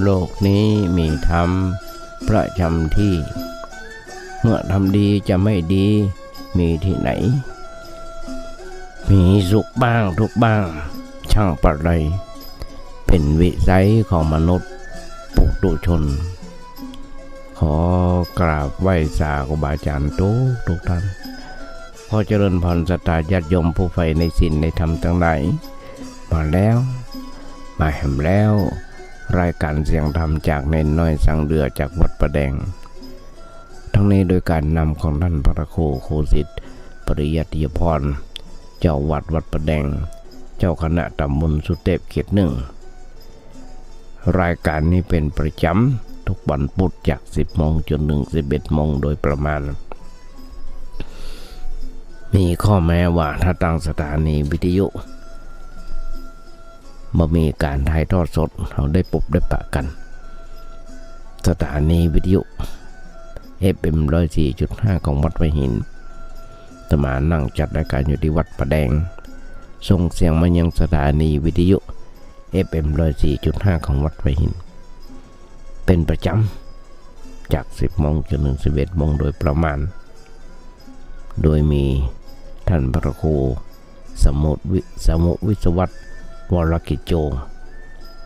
โลกนี้มีธรรมประจำที่เมื่อทำดีจะไม่ดีมีที่ไหนมีสุขบ้างทุกข์บ้างช่างประไรเป็นวิสัยของมนุษย์ปุถุชนขอกราบไหว้สาครูบาอาจารย์ทุกท่านขอเจริญพรศรัทธาญาติโยมผู้ใฝ่ในศีลในธรรมทั้งหลายมาแล้วมาแห่มแล้วรายการเสียงธรรมจากเนนน้อยสังเดือจากวัดประแดงทั้งนี้โดยการนำของท่านพระครูโคสิทธิ์ปริยัติยพรเจ้าวัดประแดงเจ้าคณะตำบลสุเทพเขต 1รายการนี้เป็นประจำทุกวันพุธจาก 10 โมงจนถึง 11 โมงโดยประมาณมีข้อแม้ว่าถ้าตั้งสถานีวิทยุบ่มีการถ่ายทอดสดเราได้ปะกันสถานีวิทยุ FM 104.5 ของวัดไผ่หินอาตมานั่งจัดรายการอยู่ที่วัดประแดงส่งเสียงมายังสถานีวิทยุ FM 104.5 ของวัดไผ่หินเป็นประจำจาก 10 โมงจนถึง 11 โมงโดยประมาณโดยมีท่านพระครูสมุวิศวัตรวรกิจโจ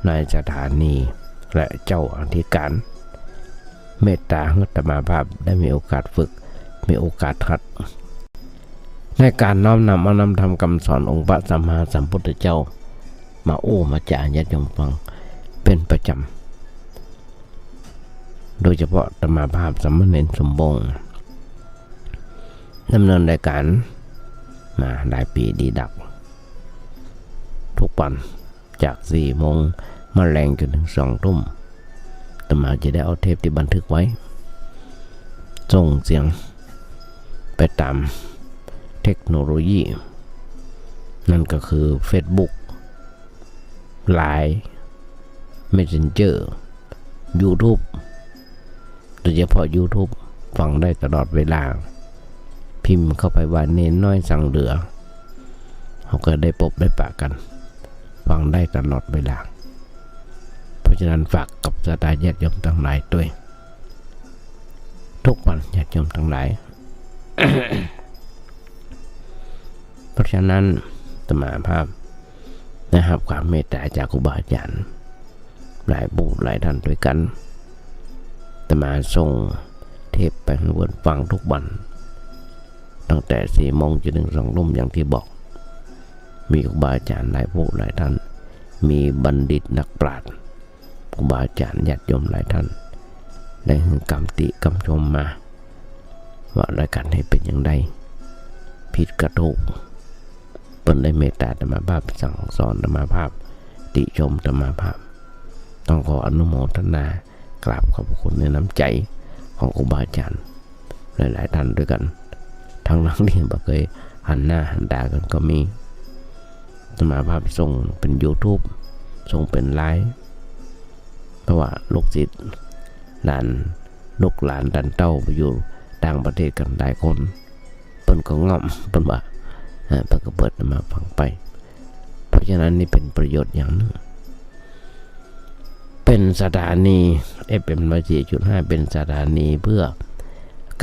นายสถานีและเจ้าอธิการเมตตาให้อาตมาภาพได้มีโอกาสฝึกมีโอกาสหัดในการน้อมนำเอานำธรรมคำสอนองค์พระสัมมาสัมพุทธเจ้ามามาจาญาติโยมฟังเป็นประจำโดยเฉพาะอาตมาภาพสามเณรสมบงดำเนินรายการมาหลายปีดีดักทุกวันจาก 4 โมงมาแรงจนถึง 2 ทุ่มอาตมาจะได้เอาเทปที่บันทึกไว้ส่งเสียงไปตามเทคโนโลยีนั่นก็คือ Facebook Line Messenger YouTube โดยเฉพาะ YouTube ฟังได้ตลอดเวลาพิมพ์เข้าไปว่าเนนน้อยสังเดือเขาก็ได้ปะกันฟังได้ตลอดเวลาเพราะฉะนั้นฝากกับศรัทธาญาติโยมทั้งหลายด้วยทุกวันญาติโยมทั้งหลาย เพราะฉะนั้นอาตมาภาพนะครับความเมตตาจากครูบาอาจารย์หลายบุหลายท่านด้วยกันอาตมาส่งเทปไปให้วนฟังทุกวันตั้งแต่ 4 โมงจนถึง 2 ทุ่มอย่างที่บอกมีครูบาอาจารย์หลายผู้หลายท่านมีบัณฑิตนักปราชญ์ครูบาอาจารย์ญาติโยมหลายท่านได้กำติกำชมมาว่ารายการให้เป็นอย่างไรผิดกระถูกเปิ้นได้เมตตาธรรมภาพสั่งสอนธรรมภาพติชมธรรมภาพต้องขออนุโมทนากราบขอบคุณในน้ำใจของครูบาอาจารย์หลายๆท่านด้วยกันทั้งนั้นที่บ่เคยหันหน้าหันตากันก็มีธรรมภาพส่งเป็น YouTube ส่งเป็นไลฟ์เพราะว่าลูกศิษย์ลูกหลานดันเต้าไปอยู่ต่างประเทศกันหลายคนเปิ้นก็ง่อมเปิ้นว่าเปิ้นก็เปิดมาฟังไปเพราะฉะนั้นนี่เป็นประโยชน์อย่างนึงเป็นสถานี FM 104.5 เป็นสถานีเพื่อ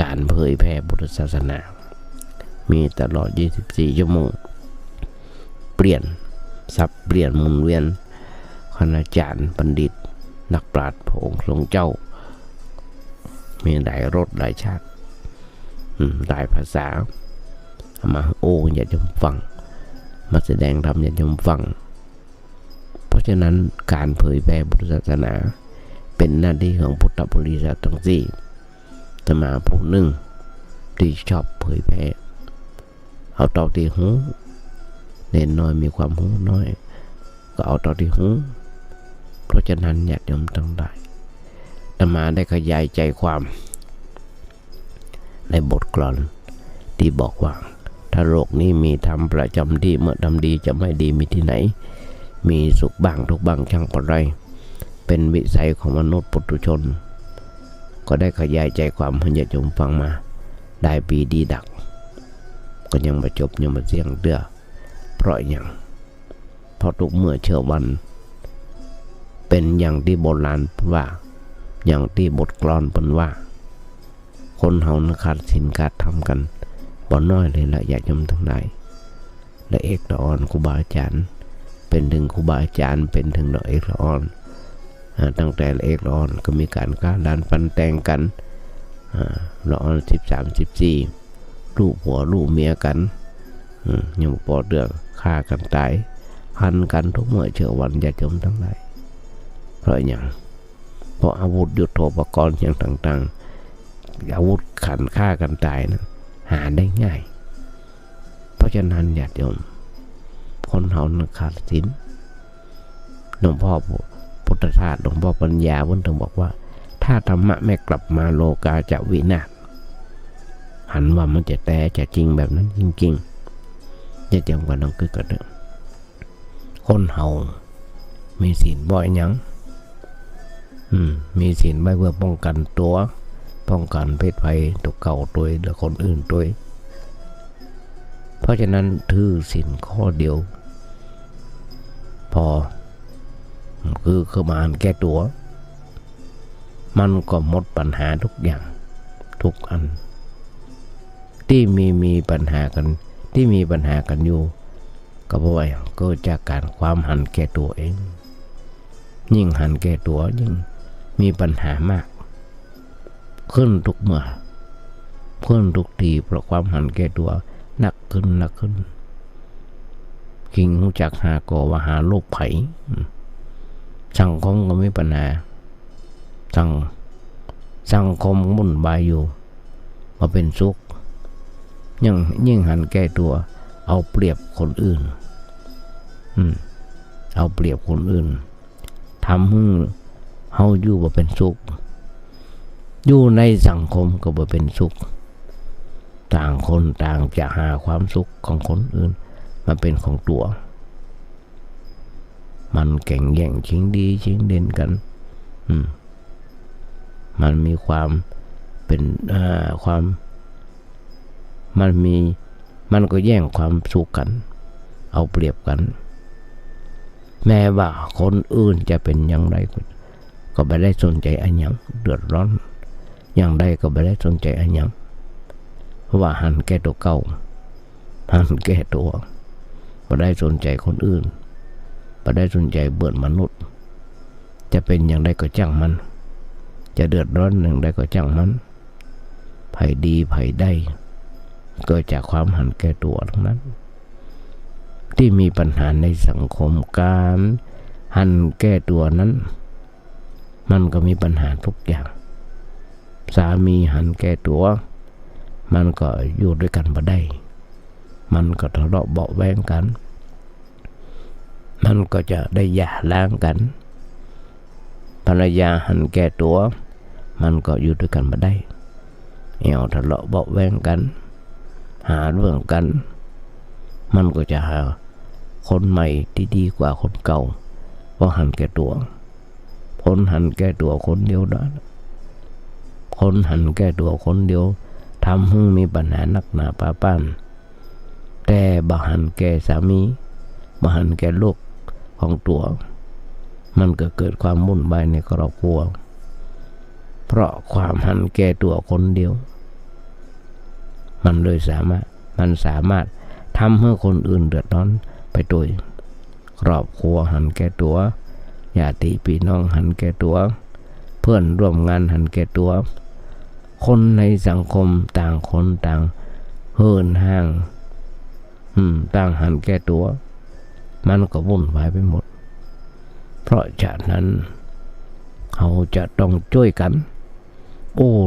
การเผยแผ่พุทธศาสนามีตลอด 24 ชั่วโมงเปลี่ยนสับเปลี่ยนหมุนเวียนคณาจารย์บัณฑิตนักปราชญ์พระองค์ทรงเจ้ามีหลายรสหลายชาติหลายภาษามาอย่าจมฟังมาแสดงธรรมอย่าจมฟังเพราะฉะนั้นการเผยแผ่พุทธศาสนาเป็นหน้าที่ของพุทธบริษัททั้งสี่แต่มาผู้หนึ่งที่ชอบเผยแผ่เอาต่อที่หูเน้นน้อยมีความหูน้อยก็เอาต่อที่หูเพราะฉะนั้นญาติโยมทั้งหลายอาตมาได้ขยายใจความในบทกลอนที่บอกว่าถ้าโลกนี้มีธรรมประจำที่เมื่อทำดีจะไม่ดีมีที่ไหนมีสุขบ้างทุกบ้างช่างประไรเป็นวิสัยของมนุษย์ปุถุชนก็ได้ขยายใจความให้ญาติโยมฟังมาได้ปีดีดักก็ยังมาจบยังมาเสียงเดือเพราะอย่างเพราะทุกเมื่อเชื่อวัน เป็นอย่างที่โบราณว่าอย่างที่บทกลอนเพิ่นว่าคนเฮานะขาดศีลขาดธรรมกันบ่น้อยเลยละญาติโยมทั้งหลายและเอกละอ่อนครูบาอาจารย์เป็นถึงครูบาอาจารย์เป็นถึงละเอกละอ่อนตั้งแต่ละเอกละอ่อนก็มีการฆ่าด่านฟันแทงกันละอ่อน13-14ลูกผัวลูกเมียกันยังปอดเดือดฆ่ากันตายหันกันทุกเมื่อเช้าวันญาติโยมทั้งหลายเพราะอย่างเพราะอาวุธยุทโธปกรณ์อย่างต่างๆอาวุธขันฆ่ากันตายนะหาได้ง่ายเพราะฉะนั้นญาติโยมคนเฮานะขาดศีลหลวงพ่อพุทธทาสหลวงพ่อปัญญาเพิ่นถึงบอกว่าถ้าธรรมะไม่กลับมาโลกาจะวินาศหันว่ามันจะแต่จะจริงแบบนั้นจริงๆญาติโยมก็ต้องคือกันเด้อคนเฮามีศีลบ่อยยังมีศีลไว้เพื่อป้องกันตัวป้องกันเพศภัยตัวเก่าตัวหรือคนอื่นตัวเพราะฉะนั้นถือศีลข้อเดียวพอคือเข้ามาแก้ตัวมันก็หมดปัญหาทุกอย่างทุกอันที่มีปัญหากันที่มีปัญหากันอยู่ก็เพราะว่าเกิดจากการความหันแก่ตัวเองยิ่งหันแก่ตัวยิ่งมีปัญหามากขึ้นทุกเมื่อขึ้นทุกทีเพราะความหันแก่ตัวหนักขึ้นคิงรู้จักหาก่อว่าหาโรคไผ่สังคมก็ไม่ปัญหาสังคมมุ่นวายอยู่มาเป็นสุขยิ่งหันแก่ตัวเอาเปรียบคนอื่นเอาเปรียบคนอื่นทำให้เฮาอยู่บ่เป็นสุขอยู่ในสังคมก็บ่เป็นสุขต่างคนต่างจะหาความสุขของคนอื่นมาเป็นของตัวมันแข่งแย่งชิงดีชิงเด่นกันมันมีความเป็นความมันก็แย่งความสุขกันเอาเปรียบกันแม้ว่าคนอื่นจะเป็นอย่างไรก็ไม่ได้สนใจอันยังเดือดร้อนอย่างใดก็ไม่ได้สนใจอันยังเพราะว่าหันแก่ตัวเก่าหันแก่ตัวไม่ได้สนใจคนอื่นไม่ได้สนใจเบื่อมนุษย์จะเป็นอย่างไรก็จ้างมันจะเดือดร้อนอย่างใดก็จ้างมันภัยดีภัยได้เกิดจากความหันแก่ตัวทั้งนั้นที่มีปัญหาในสังคมการหันแก้ตัวนั้นมันก็มีปัญหาทุกอย่างสามีหันแก้ตัวมันก็อยู่ด้วยกันบ่ได้มันก็ทะเลาะเบาะแว้งกันมันก็จะได้หย่าร้างกันภรรยาหันแก้ตัวมันก็อยู่ด้วยกันบ่ได้ทะเลาะเบาะแว้งกันหาเรื่องกันมันก็จะหาคนใหม่ที่ดีกว่าคนเก่าเพราะหันแก่ตัวคนหันแก่ตัวคนเดียวได้คนหันแก่ตัวคนเดียวทำให้มีปัญหานักหนาปาป้านแต่บ่หันแก่สามีบ่หันแก่ลูกของตัวมันก็เกิดความวุ่นวายในครอบครัวเพราะความหันแก่ตัวคนเดียวมันสามารถทำให้คนอื่นเดือดร้อนไปโดยครอบครัวหันแก่ตัวญาติพี่น้องหันแก่ตัวเพื่อนร่วมงานหันแก่ตัวคนในสังคมต่างคนต่างเหินห่างต่างหันแก่ตัวมันก็วุ่นวายไปหมดเพราะฉะนั้นเขาจะต้องช่วยกัน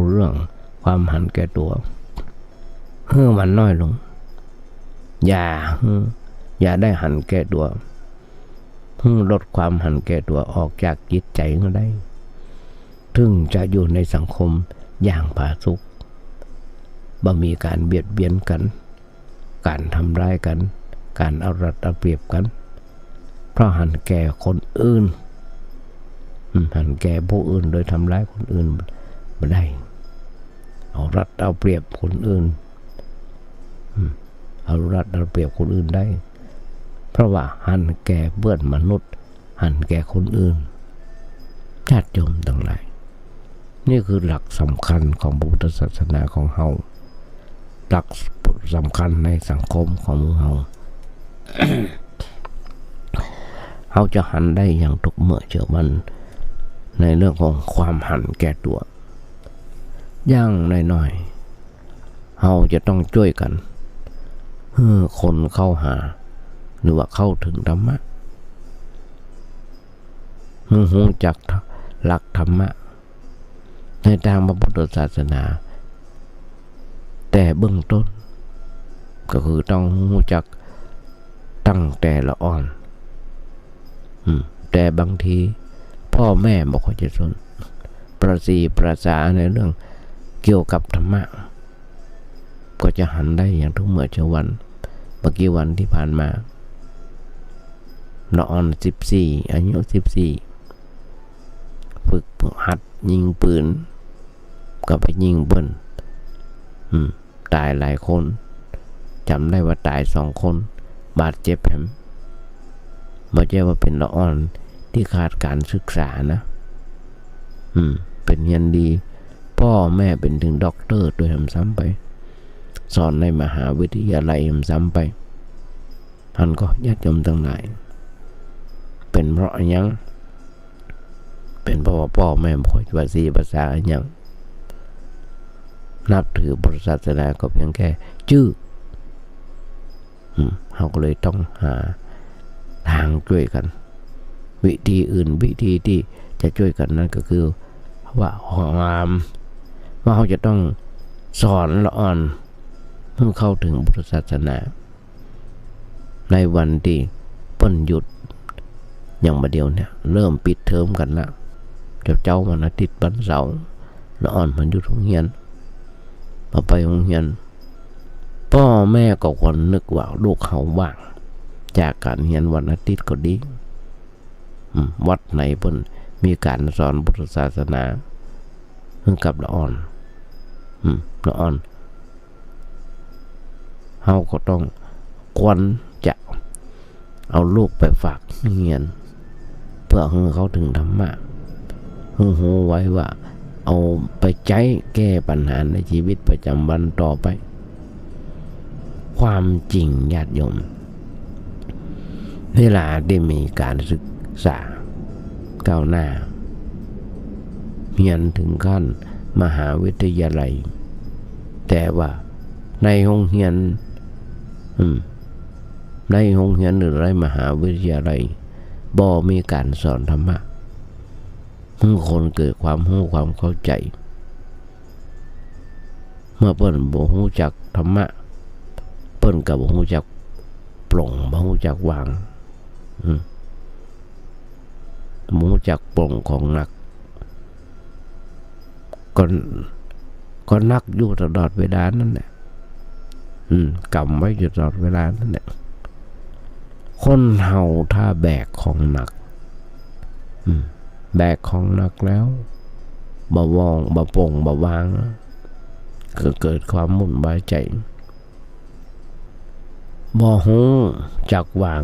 เรื่องความหันแก่ตัวเพื่อมันน้อยลงอย่าได้หันแก่ตัวลดความหันแก่ตัวออกจากจิตใจก็ได้ถึงจะอยู่ในสังคมอย่างผาสุกบ่มีการเบียดเบียนกันการทำร้ายกันการเอารัดเอาเปรียบกันเพราะหันแก่คนอื่นหันแก่ผู้อื่นโดยทำร้ายคนอื่นไม่ได้เอารัดเอาเปรียบคนอื่นเอารัดเอาเปรียบคนอื่นได้เพราะว่าหันแก่เพื่อนมนุษย์หันแก่คนอื่น ญาติโยมทั้งหลายนี่คือหลักสำคัญของพุทธศาสนาของเฮาหลักสำคัญในสังคมของเฮา เฮาจะหันได้อย่างทุกเมื่อเชื่อมันในเรื่องของความหันแก่ตัวอย่างน้อยๆเฮาจะต้องช่วยกันคนเข้าหาหรือว่าเข้าถึงธรรมะรู้จักหลักธรรมะในทางพระพุทธศาสนาแต่เบื้องต้นก็คือต้องรู้จักตั้งแต่ละอ่อนแต่บางทีพ่อแม่บอกว่าจะสนประสาในเรื่องเกี่ยวกับธรรมะก็จะหันได้อย่างทุกเมื่อเช้าวันเมื่อกี้วันที่ผ่านมาละอ่อน14อายุ14ฝึกหัดยิงปืนก็ไปยิงเบิ้ลตายหลายคนจำได้ว่าตาย2 คนบาดเจ็บแหมไม่ใช่ว่าเป็นละอ่อนที่ขาดการศึกษานะเป็นเรียนดีพ่อแม่เป็นถึงด็อกเตอร์ด้วยซ้ำไปสอนในมหาวิทยาลัยซ้ำไปท่านก็ญาติโยมทั้งหลายเป็นเพราะยังเป็นเพราะว่าพ่อแม่บ่อยว่าภาษาอย่างนับถือพุทธศาสนาก็เพียงแค่ชื่อเราก็เลยต้องหาทางช่วยกันวิธีอื่นวิธีที่จะช่วยกันนั่นก็คือว่าเราจะต้องสอนละอ่อนเพื่อเข้าถึงพุทธศาสนาในวันที่เปิ้นหยุดอย่างมาเดียวเนี่ยเริ่มปิดเทอมกันละเจ้าวันอาทิตย์วันเสาร์ละอ่อนมันหยุดโรงเรียนพอไปโรงเรียนพ่อแม่ก็ควรนึกว่าลูกเขาว่างจากการเรียนวันอาทิตย์ก็ดีวัดไหนเพิ่นมีการสอนพุทธศาสนาเรื่องกับละอ่อนละอ่อนเฮาก็ต้องควรจะเอาลูกไปฝากเรียนเพื่อให้เขาถึงธรรมะหูไว้ว่าเอาไปใช้แก้ปัญหาในชีวิตประจำวันต่อไปความจริงญาติโยมเวลาได้มีการศึกษาก้าวหน้าเรียนถึงขั้นมหาวิทยาลัยแต่ว่าในห้องเรียนหรือในมหาวิทยาลัยบ่มีการสอนธรรมะคนเกิดความรู้ความเข้าใจเมื่อเปิ้นบ่รู้จักธรรมะเปิ้นก็บ่รู้จักปลงบ่รู้จักวางบ่รู้จักปลงของหนักก็นักอยู่ตลอดเวลานั่นแหละกำไว้อยู่ตลอดเวลานั่นแหละคนเฮาถ้าแบกของหนักแบกของหนักแล้วบ่วองบ่ปงบ่วางก็เกิดความมุ่นวายใจบ่ฮู้จักวาง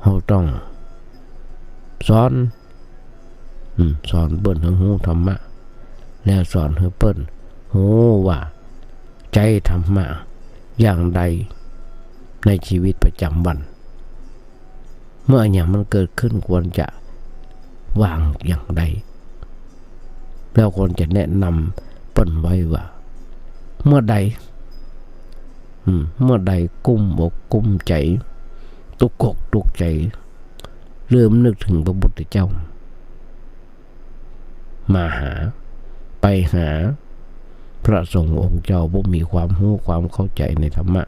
เฮาต้องสอนเปิ้นให้ฮู้ธรรมะแล้วสอนให้เปิ้นฮู้ว่าใจธรรมะอย่างใดในชีวิตประจำวันเมื่ออย่างมันเกิดขึ้นควรจะวางอย่างใดแล้วควรจะแนะนำเปิ้นไว้ว่าเมื่อใดกุ้มอกกุ้มใจตุกอกตุกใจเริ่มนึกถึงพระพุทธเจ้ามาไปหาพระสงฆ์องค์เจ้าผู้มีความรู้ความเข้าใจในธรรมะ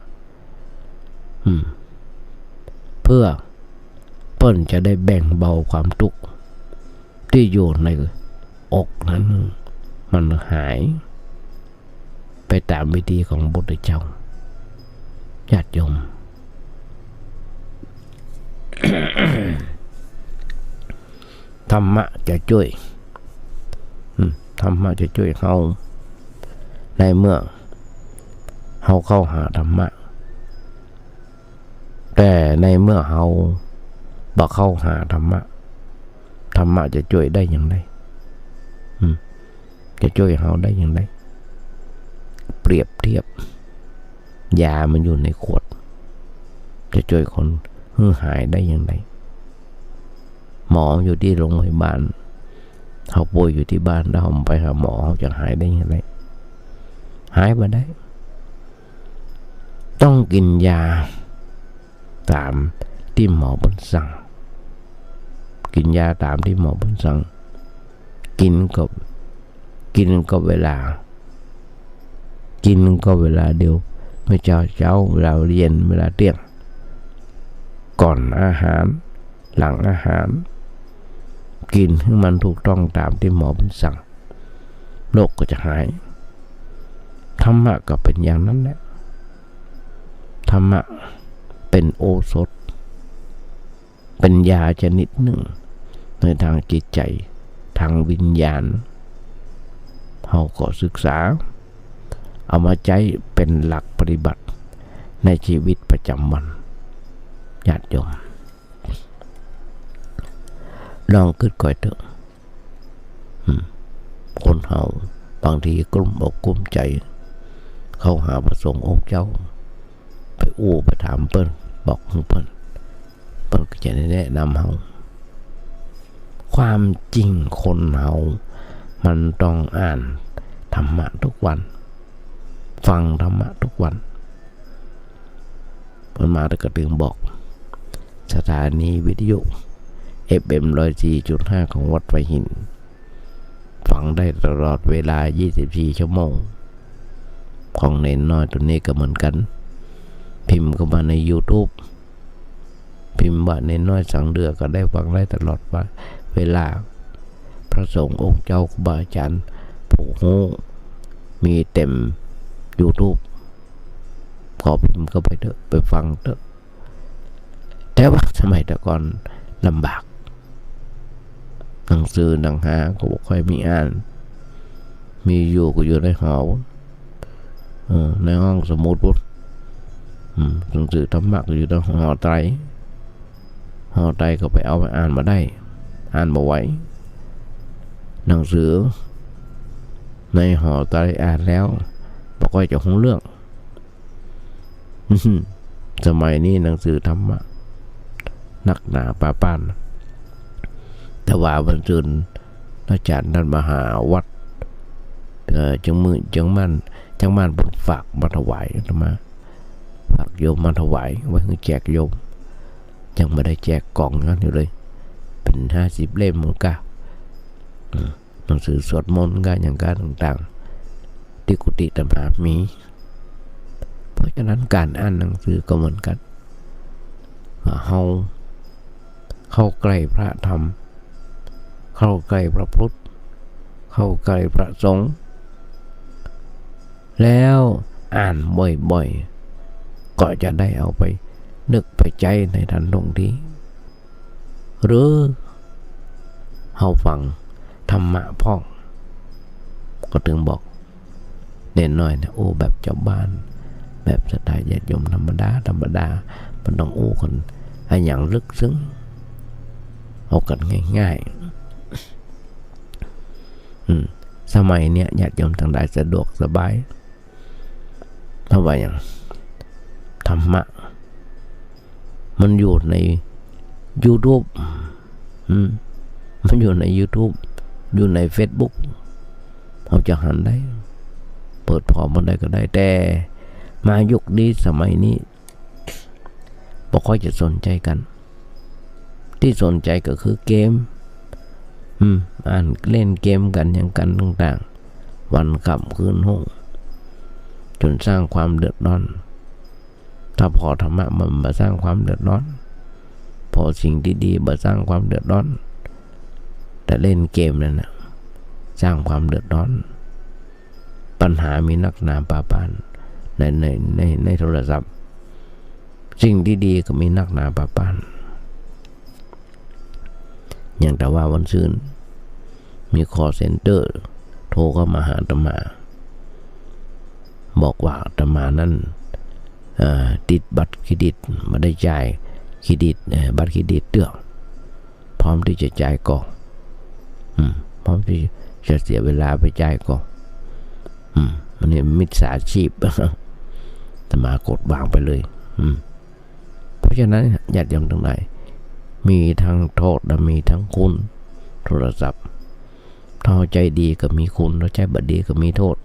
เพื่อเปิ้นจะได้แบ่งเบาความทุกข์ที่อยู่ในอกนั้นมันหายไปตามวิธีของพระพุทธเจ้าญาติโยม ธรรมะจะช่วยธรรมะจะช่วยเฮาในเมื่อเฮาเข้าหาธรรมะแต่ในเมื่อเฮาบ่เข้าหาธรรมะ ธรรมะจะช่วยได้อย่างไรจะช่วยเราได้อย่างไรเปรียบเทียบยามันอยู่ในขวดจะช่วยคนหายได้อย่างไรหมออยู่ที่โรงพยาบาลเขาป่วยอยู่ที่บ้านเราไปหาหมอเขาจะหายได้อย่างไรหายมาได้ต้องกินยาตามที่หมอบัญสั่งกินยาตามที่หมอบัญสั่งกินก็เวลากินก็เวลาเดียวไม่เช้าเวลาเย็นเวลาเที่ยงก่อนอาหารหลังอาหารกินให้มันถูกต้องตามที่หมอบัญสั่งโรคก็จะหายธรรมะก็เป็นอย่างนั้นแหละธรรมะเป็นโอสถเป็นยาชนิดหนึ่งในทางจิตใจทางวิญญาณเราก็ศึกษาเอามาใช้เป็นหลักปฏิบัติในชีวิตประจำวันญาติโยมลองคิดก่อยเถอะคนเราบางทีกลุ้มอกกลุ้มใจเข้าหาพระสงฆ์องค์เจ้าไปไปถามเปิ้ลบอกเปิ้ลก็จะแนะนำเราความจริงคนเรามันต้องอ่านธรรมะทุกวันฟังธรรมะทุกวันเพิ่นมาแต่ก็ถึงบอกสถานีวิทยุ FM 104.5 ของวัดไผ่หินฟังได้ตลอดเวลา24 ชั่วโมงของเนนน้อยตัวนี้ก็เหมือนกันพิมพ์เข้ามาใน YouTube พิมพ์ว่าเนนน้อยสังเดือก็ได้ฟังได้ตลอดเวลาพระสงฆ์องค์เจ้าครูบาอาจารย์ผู้รู้มีเต็ม YouTube ขอพิมพ์เข้าไปเถอะไปฟังเถอะแต่ว่าสมัยแต่ก่อนลำบากหนังสือหนังหาก็บ่ค่อยมีอ่านมีอยู่ก็อยู่ในหอในห้องสมุดพุทธหนังสือธรรมะก็อยู่ในหอไตรก็ไปเอาไปอ่านมาได้อ่านมาไหวหนังสือในหอไตรอ่านแล้วบ่ค่อยจะรู้เรื่องสมัยนี้หนังสือธรรมะนักหนาป่าป้านแต่ว่าวันศุกร์อาจารย์ท่านมหาวัดจังมันบนฝากมาถวายมาฝากโยมมาถวายไว้ให้แจกโยมยังไม่ได้แจกกล่องนั้นอยู่เลยเป็น50 เล่มหมดกะหนังสือสวดมนต์กันอย่างการต่างๆที่กุฏิตำหามีเพราะฉะนั้นการอ่านหนังสือก็เหมือนกันเข้าใกล้พระธรรมเข้าใกล้พระพุทธเข้าใกล้พระสงฆ์แล้วอ่านบ่อยๆก็จะได้เอาไปนึกไปใจในทันตรงที่หรือเขาฟังธรรมะพ่องก็ถึงบอกเด่นหน่อยนะแบบเจ้าบ้านแบบสไตล์ญาติโยมธรรมดามันต้องคนให้อย่างลึกซึ้งเอากันง่ายๆสมัยเนี้ยญาติโยมทั้งหลายสะดวกสบายเท่าไหร่อย่างธรรมะมันอยู่ใน YouTube มันอยู่ใน YouTube อยู่ใน Facebook เราจะหันได้เปิดพร้อมมันได้ก็ได้แต่มายุคนี้สมัยนี้บ่ค่อยจะสนใจกันที่สนใจก็คือเกมอ่านเล่นเกมกันอย่างกันต่างๆวันค่ำคืนห้องจนสร้างความเดือดร้อนถ้าพอธรรมะมันมาสร้างความเดือดร้อนพอสิ่งดีๆมาสร้างความเดือดร้อนแต่เล่นเกมนั่นนะสร้างความเดือดร้อนปัญหามีนักหนาปาปานในโทรศัพท์สิ่งดีๆก็มีนักหนาปาปานอย่างแต่ว่าวันศุกร์มีคอลเซ็นเตอร์โทรเข้ามาหาอาตมาบอกว่าอาตมานั้นติดบัตรเครดิตไม่ได้จ่ายเครดิตบัตรเครดิตเตื้อพร้อมที่จะจ่ายก่อน เพราะที่จะเสียเวลาไปจ่ายก็มันนี่มิจฉาชีพแต่มากดวางไปเลยเพราะฉะนั้นญาติโยมทั้งหลายมีทั้งโทษและมีทั้งคุณโทรศัพท์ถ้าใจดีก็มีคุณถ้าใจบดีก็มีโทษ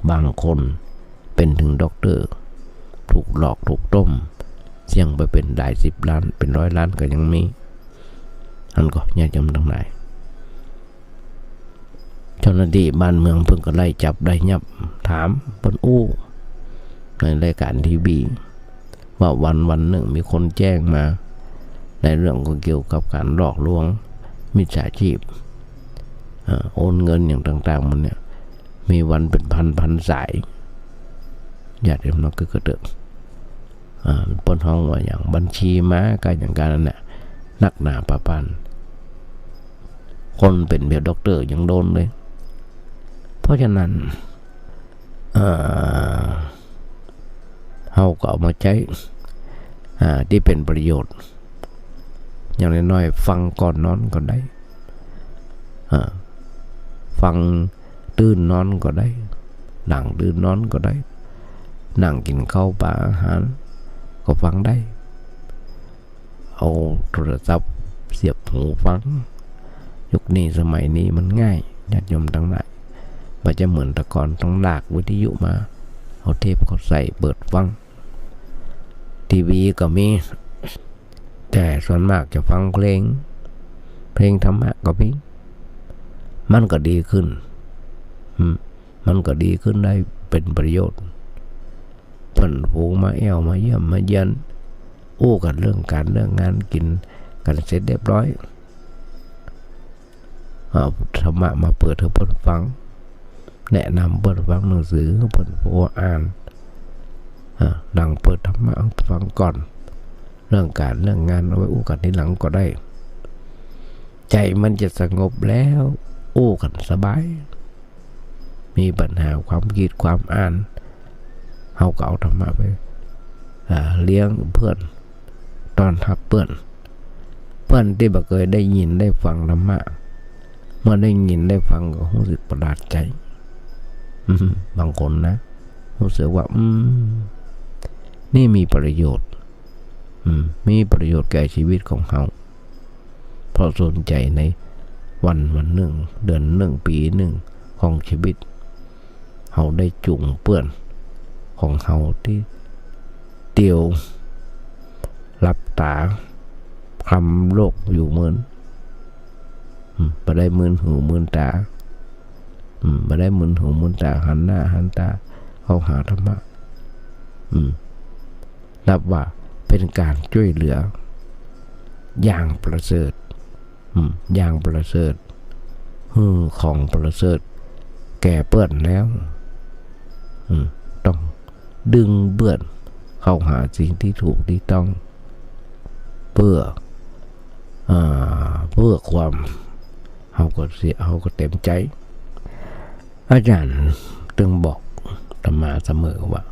บางคนเป็นถึงด็อกเตอร์ถูกหลอกถูกต้มเสี่ยงไปเป็นได้10 ล้านเป็น100 ล้านก็ยังมีอันก็ญาติโยมทั้งหลายเจ้าหน้าที่บ้านเมืองเพิ่งก็ไล่จับได้ยับถามเพิ่นอู้ในรายการทีวีว่าวันหนึ่งมีคนแจ้งมาในเรื่องเกี่ยวกับการหลอกลวงมิจฉาชีพโอนเงินอย่างต่างๆมันเนี่ยมีวันเป็นพันสายญาติโยมน้องก็เกิดปนห้องว่าอย่างบัญชีม้าก็อย่างการนั้นแหละนักหนาปะปันคนเป็นเบียด็อกเตอร์ยังโดนเลยเพราะฉะนั้นเฮาก็เอามาใช้ที่เป็นประโยชน์อย่างน้อยๆฟังก่อนนอนก็ได้ฟังตื่นนอนก็ได้หลังตื่นนอนก็ได้นั่งกินข้าวปลาอาหารก็ฟังได้เอาโทรศัพท์เสียบหูฟังยุคนี้สมัยนี้มันง่ายญาติโยมทั้งหลายมันจะเหมือนแต่ก่อนต้องลากวิทยุมาเอาเทปเขาใส่เปิดฟังทีวีก็มีแต่ส่วนมากจะฟังเพลงธรรมะก็มีมันก็ดีขึ้นมันก็ดีขึ้นได้เป็นประโยชน์เพิ่นฝูงมาแอวมาเยี่ยมมาเยือนอู้กันเรื่องการเรื่องงานกินกันเสร็จเรียบร้อยเอาธรรมะมาเปิดให้เพิ่นฟังแนะนำเปิดฟังหนังสือเปิดผู้อ่านดังเปิดธรรมะฟังก่อนเรื่องการเรื่องงานเอาไว้อู้กันทีหลังก็ได้ใจมันจะสงบแล้วอู้กันสบายมีปัญหาความคิดความอ่านเฮาก็เอาธรรมะไปเลี้ยงเพื่อนตอนทับเพื่อนที่บ่เคยได้ยินได้ฟังธรรมะเมื่อได้ยินได้ฟังก็รู้สึกประหลาดใจบางคนนะรู้สึกว่านี่มีประโยชน์มีประโยชน์แก่ชีวิตของเขาเพราะสนใจในวันหนึ่งเดือนหนึ่งปีหนึ่งของชีวิตเขาได้จุงเปื้อนของเขาที่เตียวรับตาคำโลกอยู่เหมือนมาได้มืนหูมืนตามาได้มืนหูมืนตาหันหน้าหันตาเข้าหาธรรมะนับว่าเป็นการช่วยเหลืออย่างประเสริฐอย่างประเสริฐของประเสริฐแก่เปื้อนแล้วต้องดึงเบื้อนเข้าหาสิ่งที่ถูกที่ต้องเพื่อความเขาก็เต็มใจอาจารย์ตึงบอกธรรมาเสมอว่า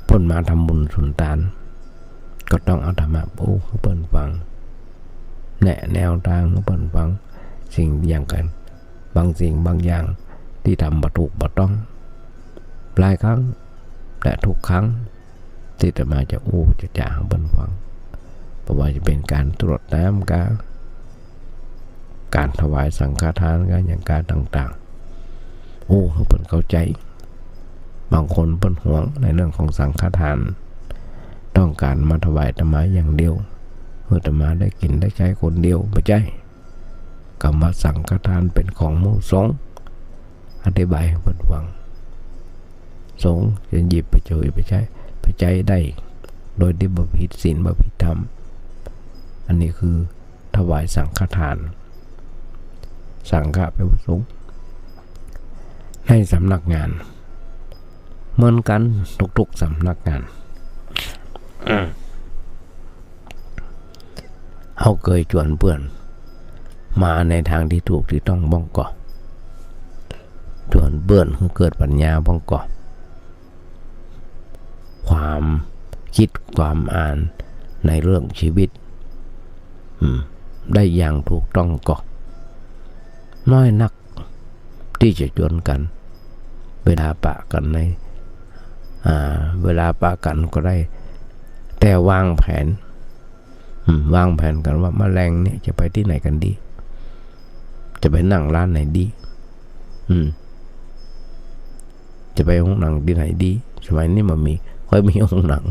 พ้นมาทำบุญสุนทานก็ต้องเอาธรรมะปูให้เปิ่นฟังแนะแนวทางให้เปิ่นฟังสิ่งอย่างกันบางสิ่งบางอย่างที่ทำบ่ถูกบ่ต้องหลายครั้งและทุกครั้งที่ธรรมาจะจะจ่าให้เปิ่นฟังเพราะว่าจะเป็นการตรวจน้ำการถวายสังฆทานการอย่างการต่างๆให้เปิ่นเข้าใจบางคนเปิ่นห่วงในเรื่องของสังฆทานต้องการมาถวายธรรมะอย่างเดียวเพื่อธรรมะได้กินได้ใช้คนเดียวไม่ใช่คำว่าสังฆทานเป็นของหมู่สงฆ์อธิบายให้เปิ่นฟังสงฆ์จะหยิบไปช่วยไปใช้ได้โดยที่บ่ผิดศีลบ่ผิดธรรมอันนี้คือถวายสังฆทานสังฆะแปลว่าสงฆ์ในสำนักงานเหมือนกันทุกๆสำนักงานเขาเคยชวนเพื่อนมาในทางที่ถูกที่ต้องบ้องก่อชวนเพื่อนให้เกิดปัญญาบ้องก่อความคิดความอ่านในเรื่องชีวิต ได้อย่างถูกต้องก็น้อยนักที่จะจวนกันเวลาปะกันในเวลาปะกันก็ได้แต่วางแผนกันว่าแมลงเนี่ยจะไปที่ไหนกันดีจะไปนั่งร้านไหนดีจะไปห้องหนังที่ไหนดีสมัยนี้มันมีค่อยมีห้องหนัง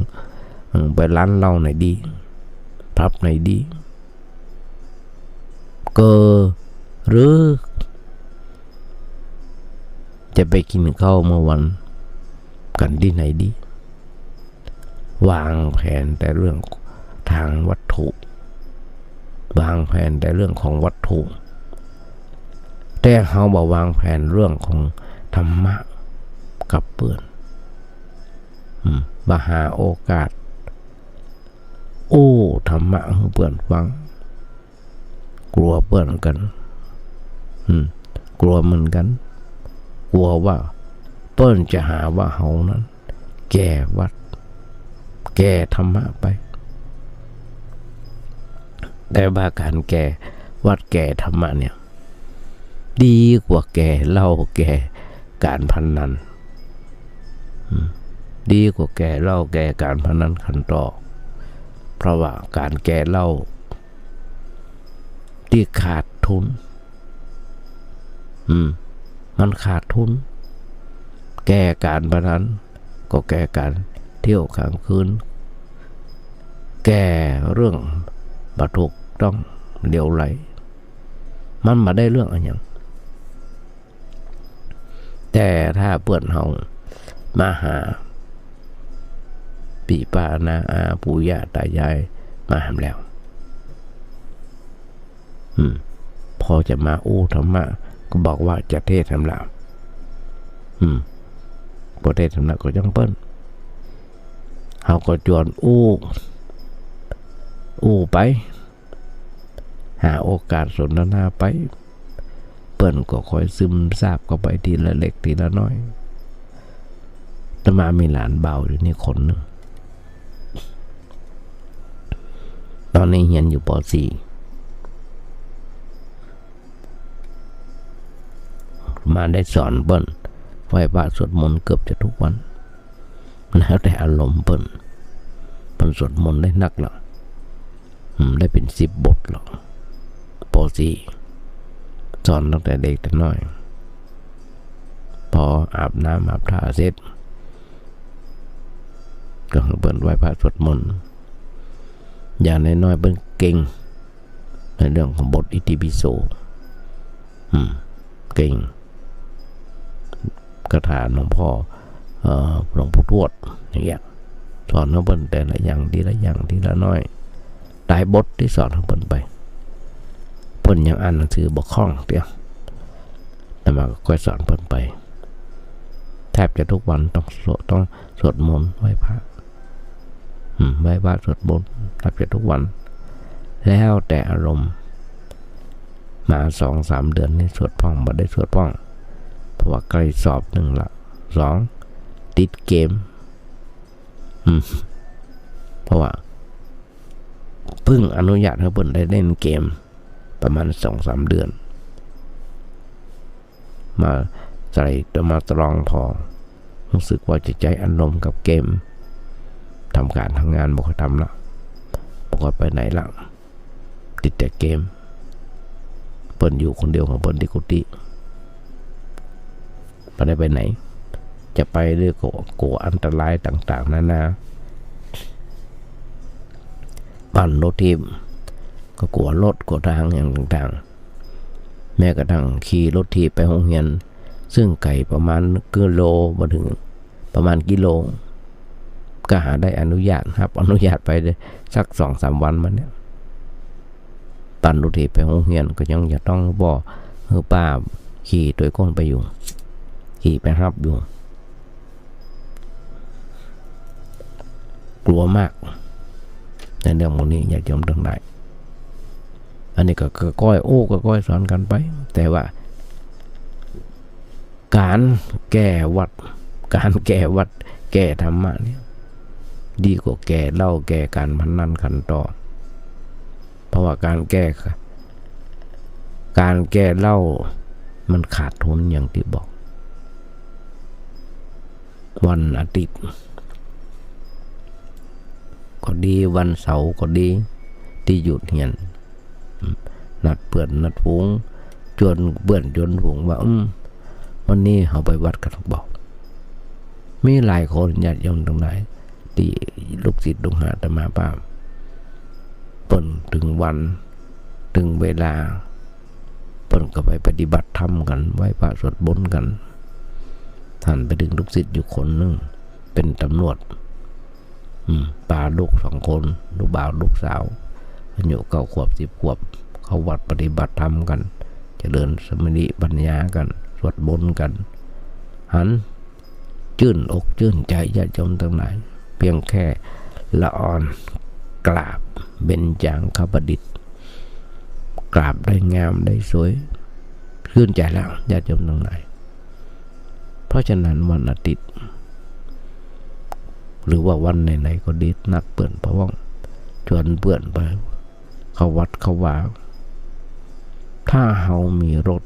ไปร้านเหล้าไหนดีพับไหนดีหรือจะไปกินข้าวเมื่อวันกันที่ไหนดีวางแผนแต่เรื่องทางวัตถุวางแผนแต่เรื่องของวัตถุแต่เขาบอกวางแผนเรื่องของธรรมะกับเปื่อนมาหาโอกาสธรรมะให้เปื่อนฟังกลัวเปื่อนกันกลัวเหมือนกันกลัวว่าเปิ้นจะหาว่าเฮานั้นแก่วัดแก่ธรรมะไปแต่ว่าการแก่วัดแก่ธรรมะเนี่ยดีกว่าแก่เหล้าแก่การพนันดีกว่าแก่เหล้าแก่การพนันขันต่อเพราะว่าการแก่เหล้าที่ขาดทุนมันขาดทุนแก่การพนันก็แก่การเที่ยวกลางคืนแก่เรื่องบรรทุกต้องเลี้ยวไหลมันมาได้เรื่องอะไรอย่างแต่ถ้าเปื่อนเฮามาหาปีป้านาอาปู่ย่าตายายมาหามแล้วพอจะมาธรรมะก็บอกว่าจะเทศน์ทำลาวประเทศทำลาวก็ยังเปิ้นเฮาก็จวนไปหาโอกาสสนทนาไปเปิ้นก็คอยซึมซาบเข้าไปทีละเล็กทีละน้อยแต่มามีหลานเบาอยู่นี่คนนึงตอนนี้เรียนอยู่ป.4มาได้สอนเปิ้นไหว้พระสวดมนต์เกือบจะทุกวันแล้วแต่อารมณ์เปิ้นสวดมนต์ได้นักหรอกได้เป็น10 บทหรอกป.4สอนตั้งแต่เด็กแต่น้อยพออาบน้ำอาบท่าเสร็จก็เปิ้นไหว้พระสวดมนต์อย่างน้อยๆเปิ้นเก่งในเรื่องของบทอิติปิโสเก่งกระถาหลวงพ่อหลวงปู่ทวดอย่างเงี้ยสอนเขาเปิ้นแต่ละอย่างทีละอย่างทีละน้อยหลายบทที่สอนเขาเปิ้นไปเปิ้นยังอ่านหนังสือบ่คล่องเดียวแต่มาก็ค่อยสอนเปิ้นไปแทบจะทุกวันต้องสวดมนต์ไหว้พระไหว้พระสวดมนต์แทบจะทุกวันแล้วแต่อารมณ์มา 2-3 เดือนนี่สวดพ่องบ่ได้สวดพ่องเพราะว่าใกล้สอบ1ละ2ติดเกมเพราะว่าเพิ่งอนุญาตให้เพิ่นได้เล่นเกมประมาณ 2-3 เดือนมาใส่มาตรองพอรู้สึกว่าจะใจอารมณ์กับเกมทำการทำงานบ่ค่อยทำละบ่ค่อยไปไหนละติดแต่เกมเปิ้นอยู่คนเดียวของเปิ้นที่กุฏิไม่ได้ไปไหนจะไปเรื่องกลัวอันตรายต่างๆนานาปั่นรถทีมก็กลัวรถกลัวทางอย่างต่างๆแม้กระทั่งขี่รถทีไปโรงเรียนซึ่งไกลประมาณกิโลมาถึงประมาณกิโลก็หาได้อนุญาตครับอนุญาตไปสัก 2-3 วันมาเนี่ยปั่นรถทีไปโรงเรียนก็ยังจะต้องบอกป้าขี่ตัวก้นไปอยู่ขี่ไปรับอยู่กลัวมากในเรื่องพวกนี้อยากยอมต้องได้อันนี้ก็ก้อยสอนกันไปแต่ว่าการแก้วัดแก้ธรรมะเนี่ยดีกว่าแก้เหล้าแก้การพนันขันต่อเพราะว่า ว่าการแก้เหล้ามันขาดทุนอย่างที่บอกวันอาทิตย์ก็ดีวันเสาร์ก็ดีที่หยุดเรียนนัดเพื่อนนัดฝูงจวนเพื่อนจวนฝูงว่าวันนี้เขาไปวัดกันบอกมีหลายคนญาติโยมตรงไหนที่ลูกศิษย์ลูกหาอาตมาภาพเปิ่นถึงวันถึงเวลาเปิ่นก็ไปปฏิบัติธรรมกันไหว้พระสวดมนต์กันท่านไปถึงลูกศิษย์อยู่คนนึงเป็นตำรวจป่าลูก2 คนลูกบ่าวลูกสาวอายุ9 ขวบ 10 ขวบเขาวัดปฏิบัติธรรมกันเจริญสมาธิปัญญากันสวดมนต์กันหันชื่นอกชื่นใจญาติโยมทั้งหลายเพียงแค่ละอ่อนกราบเบญจางคประดิษฐ์กราบได้งามได้สวยชื่นใจแล้วญาติโยมทั้งหลายเพราะฉะนั้นวันอาทิตย์หรือว่าวันไหนๆก็ดีนัดเปื่อนเพราะว่าชวนเปื่อนไปเข้าวัดเข้าว่าถ้าเรามีรถ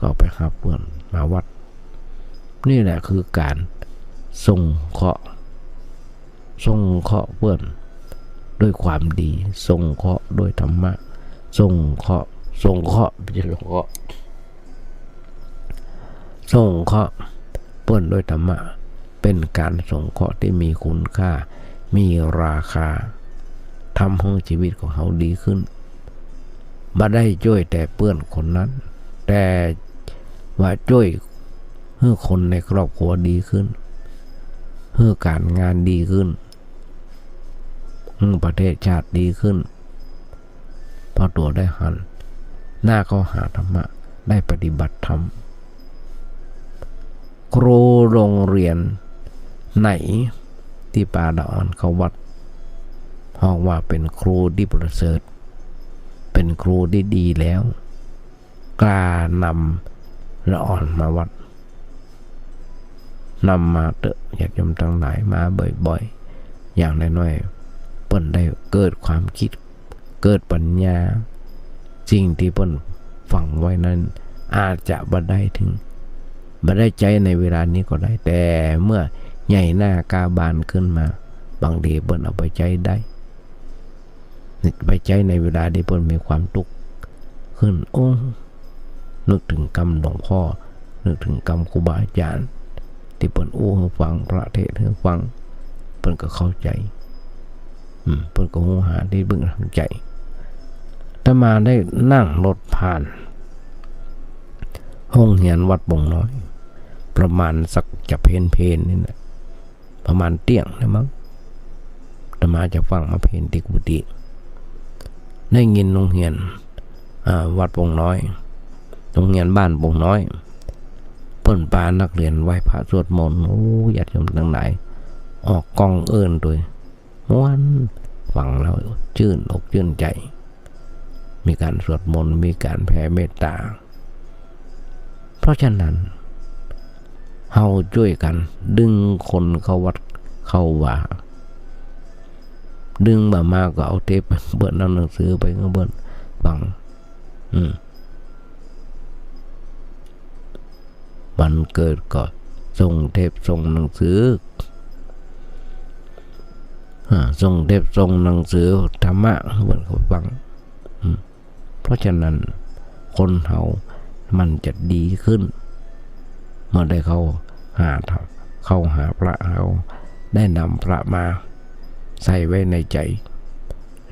ก็ไปหาเปื่อนมาวัดนี่แหละคือการส่งเคราะห์เปื่อนด้วยความดีส่งเคราะห์ด้วยธรรมะส่งเคราะห์ไม่ใช่ส่งเคราะห์ส่งเคราะห์เปื่อนด้วยธรรมะเป็นการส่งเคราะห์ที่มีคุณค่ามีราคาทำให้ชีวิตของเขาดีขึ้นบ่ได้ช่วยแต่เพื่อนคนนั้นแต่ว่าช่วยให้คนในครอบครัวดีขึ้นให้การงานดีขึ้นให้ประเทศชาติดีขึ้นเพราะตัวได้หันหน้าเข้าหาธรรมะได้ปฏิบัติธรรมครูโรงเรียนไหนที่ป่าดอนเขาวัดห้องว่าเป็นครูที่ประเสริฐเป็นครูที่ดีแล้วกล้านำละอ่อนมาวัดนำมาเถอะอยากยมทั้งหลายมาบ่อยๆอย่างน้อยๆเปิ้นได้เกิดความคิดเกิดปัญญาสิ่งที่เปิ้นฝังไว้นั้นอาจจะบ่ได้ใจในเวลานี้ก็ได้แต่เมื่อใหญ่หน้ากาบานขึ้นมาบางทีเปิ้นเอาไปใจได้ไปใจในเวลาที่เปิ้นมีความทุกข์ขึ้นนึกถึงกรรมหลวงพ่อนึกถึงกรรมครูบาอาจารย์ที่เปิ้นให้ฟังพระเทศน์ให้ฟังเปิ้นก็เข้าใจเปิ้นก็หูหาที่บึ้งทางใจถ้ามาได้นั่งรถผ่านห้องเรียนวัดบงน้อยประมาณสักจะเพนนี่นะประมาณเที่ยงนะมั้งถ้ามาจะฟังมาเพนที่กุฏิได้ยินโรงเรียนวัดบงน้อยโรงเรียนบ้านบงน้อยเปิ้นปานักเรียนไหว้พระสวดมนต์ญาติโยมทั้งหลายออกกองเอิ้นด้วยม่วนฟังแล้วชื่นอกชื่นใจมีการสวดมนต์มีการแผ่เมตตาเพราะฉะนั้นเฮาช่วยกันดึงคนเข้าวัดเข้าว่าดึงมาก็เอาเทปเบิ่นเอาหนังสือไปก็เบิ่นฟังวันเกิดก็ส่งเทปส่งหนังสือส่งเทปส่งหนังสือธรรมะเบิ่นเขาฟังเพราะฉะนั้นคนเฮามันจะดีขึ้นเมื่อได้เข้าหาพระเราได้นำพระมาใส่ไว้ในใจ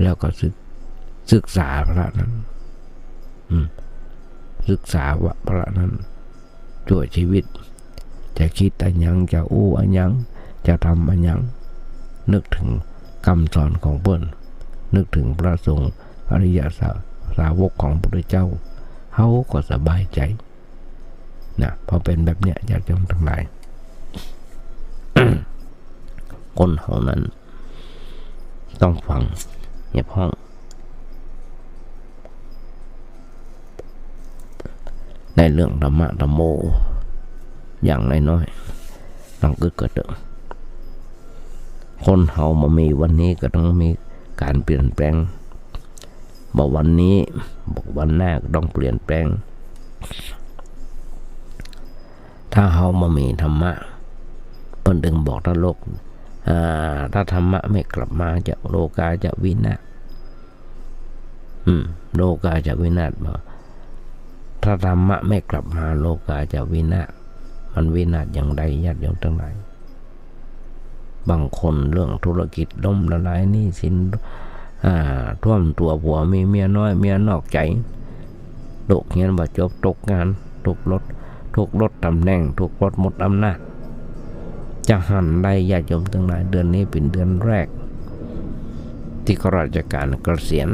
แล้วก็ศึกษาพระนั้นศึกษาว่าพระนั้นช่วยชีวิตจะคิดอะไรยังจะอะไรยังจะทำอะไรยังนึกถึงคำสอนของเพิ่นนึกถึงพระสงฆ์อริยสาวกของพระพุทธเจ้าเขาก็สบายใจนะพอเป็นแบบเนี้ยอยากจะทั้งหลาย คนเฮานั้นต้องฟังเงียบห้องในเรื่องธรรมะธรรมโมอย่างน้อยๆต้องเกิดคนเฮามามีวันนี้ก็ต้องมีการเปลี่ยนแปลง บอกวันนี้บอกวันหน้าก็ต้องเปลี่ยนแปลงถ้าเฮามามีธรรมะเพิ่นถึงบอกถ้าโลกถ้าธรรมะไม่กลับมาจะโลกาจะวินาศโลกาจะวินาศถ้าธรรมะไม่กลับมาโลกาจะวินาศมันวินาศอย่างใดญาติโยมทั้งหลายบางคนเรื่องธุรกิจล่มละลายหนี้สินท่วมตัวผัวมีเมียน้อยเมียนอกใจตกเงี้ยว่าจบตกงานถูกลดตำแหน่งถูกลดหมดอำนาจจะหันได้ญาติโยมทั้งหลายเดือนนี้เป็นเดือนแรกที่ข้าราชการเกษียณ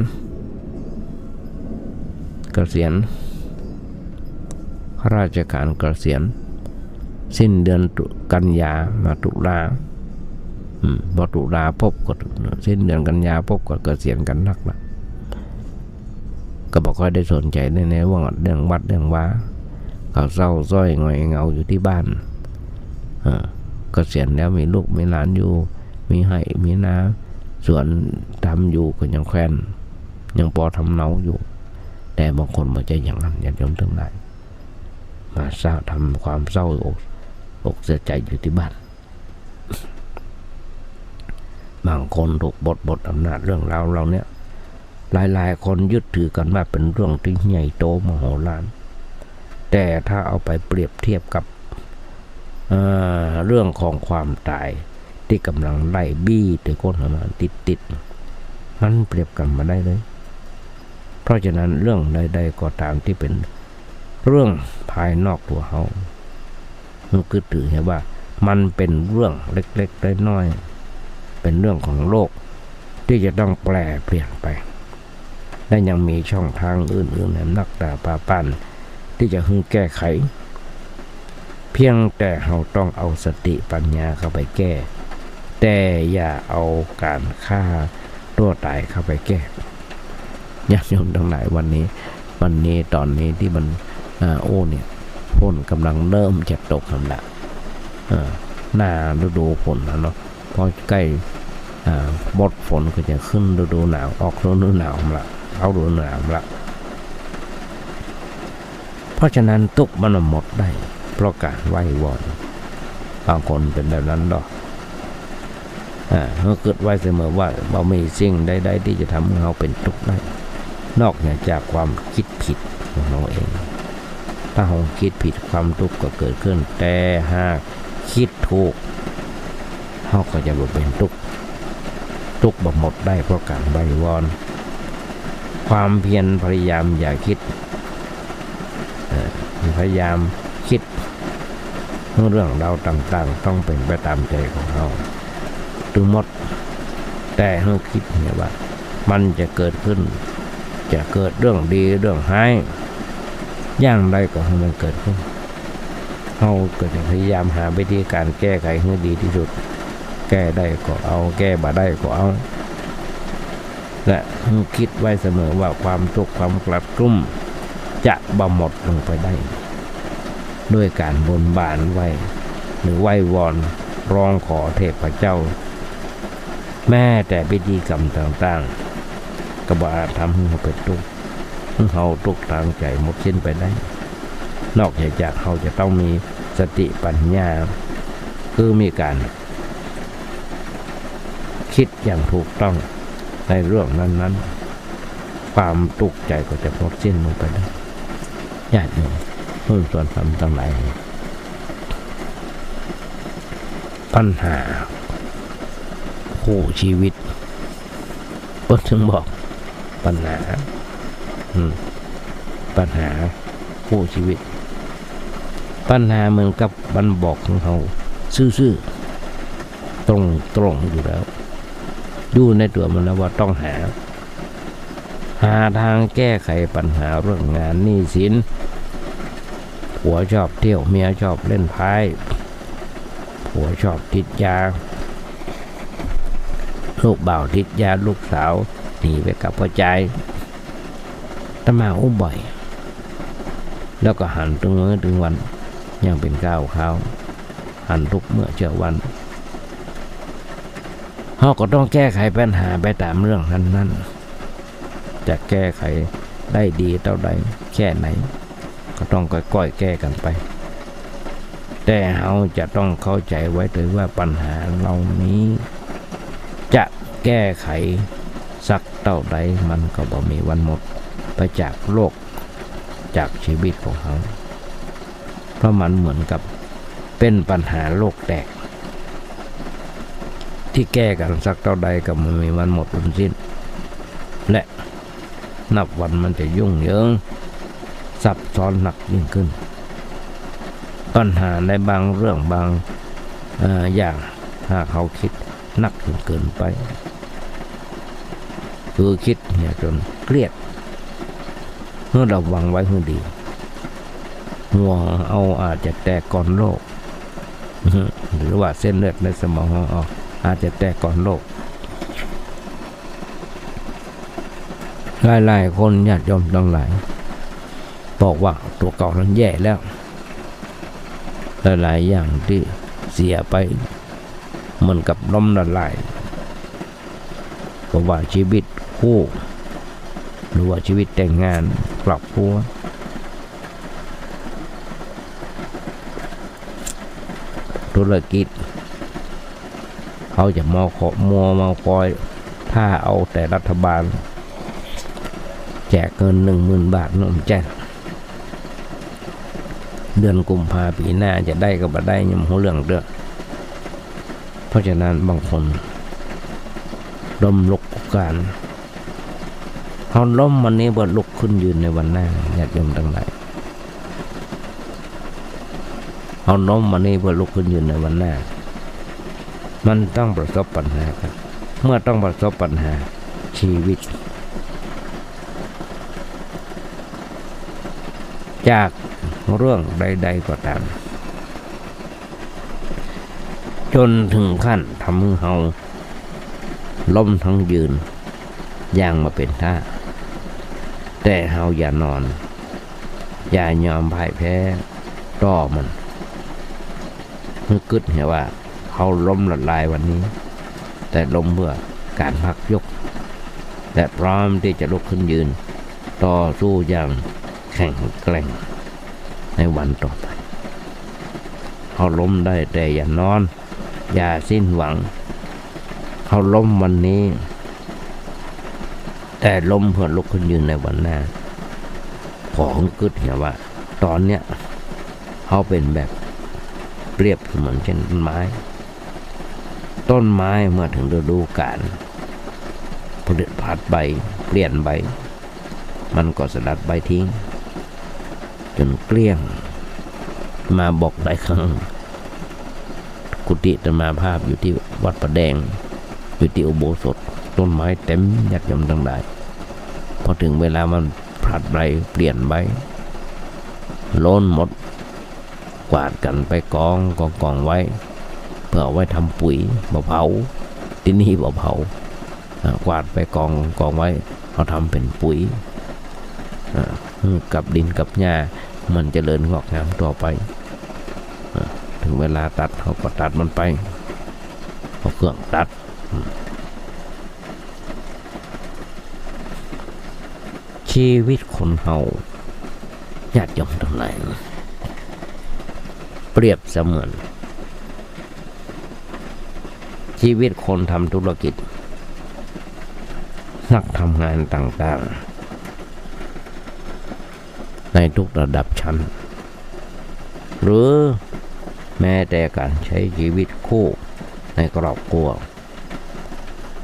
ข้าราชการเกษียณสิ้นเดือนกันยามาตุลาพอตุลาพบก็สิ้นเดือนกันยาพบก็เกษียณกันนักละก็บอกว่าได้สนใจในว่าเรื่องวัดเรื่องว่าเขาเศร้าส้อยงอยเงาอยู่ที่บ้านเกษียณแล้วมีลูกมีหลานอยู่มีไห่มีนาสวนทำอยู่ก็ยังแควนยังพอทำเนาอยู่แต่บางคนมาใจอย่างนั้นอย่าโยมทั้งหลายมาเศร้าทำความเศร้าอกเสียใจอยู่ที่บ้านบางคนถูกบทอำนาจเรื่องราวเราเนี่ยหลายคนยึดถือกันว่าเป็นเรื่องที่ใหญ่โตมโหฬารแต่ถ้าเอาไปเปรียบเทียบกับเรื่องของความตายที่กำลังไล่บี้แต่คนมาติดมันเปรียบกันมาได้เลยเพราะฉะนั้นเรื่องใดๆก็ตามที่เป็นเรื่องภายนอกตัวเขามันคือถือให้ว่ามันเป็นเรื่องเล็กๆน้อยๆเป็นเรื่องของโลกที่จะต้องแปลเปลี่ยนไปและยังมีช่องทางอื่นๆนักดาปาปันที่จะแก้ไขเพียงแต่เราต้องเอาสติปัญญาเข้าไปแก้แต่อย่าเอาการฆ่าตัวตายเข้าไปแก้ญาติโยมทั้งหลายวันนี้ตอนนี้ที่มันเนี่ยฝนกำลังเริ่มจะตกแล้วละหน้าฤดูฝนแล้วเนาะพอใกล้บทฝนก็จะขึ้นฤดูหนาวออกฤดูหนาวละเอาฤดูหนาวละเพราะฉะนั้นทุกมันหมดได้เพราะการไหว้วอนบางคนเป็นแบบนั้นดอกเราเกิดไว้เสมอว่าเราไม่สิ่งใดๆที่จะทำให้เราเป็นทุกข์ได้นอกจากความคิดผิดของเราเองถ้าเราคิดผิดความทุกข์ก็เกิดขึ้นแต่หากคิดถูกเราก็จะบ่เป็นทุกข์บ่หมดได้เพราะการไหว้วอนความเพียรพยายามอย่าคิดพยายามคิดเรื่องเราต่างๆต้องเป็นไปตามใจของเราถึงหมดแต่เราคิดเนี่ยว่ามันจะเกิดขึ้นจะเกิดเรื่องดีเรื่องร้ายอย่างไรก็ให้มันเกิดขึ้นเราก็จะพยายามหาวิธีการแก้ไขให้ดีที่สุดแก้ได้ก็เอาแก้บ่ได้ก็เอาและคิดไว้เสมอว่าความทุกข์ความกลัดกลุ้มจะบำหมดลงไปได้ด้วยการบนบานไว้หรือไหว้วอนร้องขอเทพเจ้าแม้แต่พิธีกรรมต่างๆก็บ่อาจทำให้เราเป็นทุกข์เราทุกข์ทางใจหมดสิ้นไปได้นอกจากเราจะต้องมีสติปัญญาคือมีการคิดอย่างถูกต้องในเรื่องนั้นๆความทุกข์ใจก็จะหมดสิ้นลงไปได้ญาติโยมผู้ส่วนธรรมทั้งหลายปัญหาคู่ชีวิตก็ถึงบอกปัญหาคู่ชีวิตปัญหาเหมือนกับบันบอกของเขาซื่อๆตรงอยู่แล้วดูในตัวมันแล้วว่าต้องหาทางแก้ไขปัญหาเรื่องงานหนี้สินผัวชอบเที่ยวเมียชอบเล่นไพ่ผัวชอบติดยาลูกบ่าวติดยาลูกสาวหนีไปกับพ่อใจตมาอุ้มบ่อยแล้วก็หันถึงมื้อถึงวันยังเป็นข้าวหันทุกเมื่อเช้าวันเขาก็ต้องแก้ไขปัญหาไปตามเรื่องนั้น จะแก้ไขได้ดีเท่าใดแค่ไหนก็ต้องค่อยๆแก้กันไปแต่เราจะต้องเข้าใจไว้เลยว่าปัญหาเหล่านี้จะแก้ไขสักเท่าใดมันก็บ่มีวันหมดไปจากโลกจากชีวิตของเราเพราะมันเหมือนกับเป็นปัญหาโลกแตกที่แก้กันสักเท่าใดก็ไม่มีวันหมดวันสิ้นและนับวันมันจะยุ่งเหยิงซับซ้อนหนักยิ่งขึ้นปัญหาในบางเรื่องบางอย่างถ้าเขาคิดหนักจนเกินไปคือคิดเนี่ยจนเครียดเมื่อระวังไว้ให้ดีหัวเอาอาจจะแตกก่อนโรคหรือว่าเส้นเลือดในสมองออกอาจจะแตกก่อนโรคหลายๆคนญาติโยมทั้งหลายบอกว่าตัวเก่านั้นแย่แล้วหลายๆอย่างที่เสียไปเหมือนกับล้มละลายเพราะว่าชีวิตคู่หรือว่าชีวิตแต่งงานครอบครัวธุรกิจเขาจะมาคอยถ้าเอาแต่รัฐบาลแจกเงิน 10,000 บาทนมแจกเดือนกุมภาพันธ์ปีหน้าจะได้ก็บ่ได้ยังหัวเรื่องเด้อเพราะฉะนั้นบางคนล้มลุกการเขาล้มวันนี้บ่ลุกขึ้นยืนในวันหน้าญาติโยมทั้งหลายเขาล้มวันนี้บ่ลุกขึ้นยืนในวันหน้ามันต้องประสบปัญหาครับเมื่อต้องประสบปัญหาชีวิตจากเรื่องใดๆก็ตามจนถึงขั้นทำให้เราล้มทั้งยืนอย่างมาเป็นท่าแต่เราอย่านอนอย่ายอมพ่ายแพ้ต่อมันนึกกึศเห็นว่าเขาล้มละลายวันนี้แต่ล้มเพื่อการพักยกและพร้อมที่จะลุกขึ้นยืนต่อสู้อย่างแข็งแกร่งในวันต่อไปเขาล้มได้แต่อย่านอนอย่าสิ้นหวังเขาล้มวันนี้แต่ล้มเพื่อลุกขึ้นยืนในวันหน้าของกึศเนี่ยว่าตอนเนี้ยเขาเป็นแบบเปรียบเหมือนเช่นต้นไม้เมื่อถึงฤดูกาลผลิพัดใบเปลี่ยนใบมันก็สลัดใบทิ้งจนเกลี้ยงมาบอกได้ครั้งกุฏิธรรมาภาพอยู่ที่วัดประแดงอยู่ที่อุโบสถต้นไม้เต็มญาติโยมทั้งหลายพอถึงเวลามันผลัดใบเปลี่ยนใบโล้นหมดกวาดกันไปกองไว้เพื่อเอาไว้ทำปุ๋ยบ่เผาที่นี่บ่เผากวาดไปกองไว้เขาทำเป็นปุ๋ยกับดินกับหญ้ามันเจริญงอกงามต่อไปถึงเวลาตัดเขาก็ตัดมันไปเอาเครื่องตัดชีวิตคนเฮาญาติโยมทั้งหลายเปรียบเสมือนชีวิตคนทำธุรกิจนักทำงานต่างๆในทุกระดับชั้นหรือแม้แต่การใช้ชีวิตคู่ในครอบครัว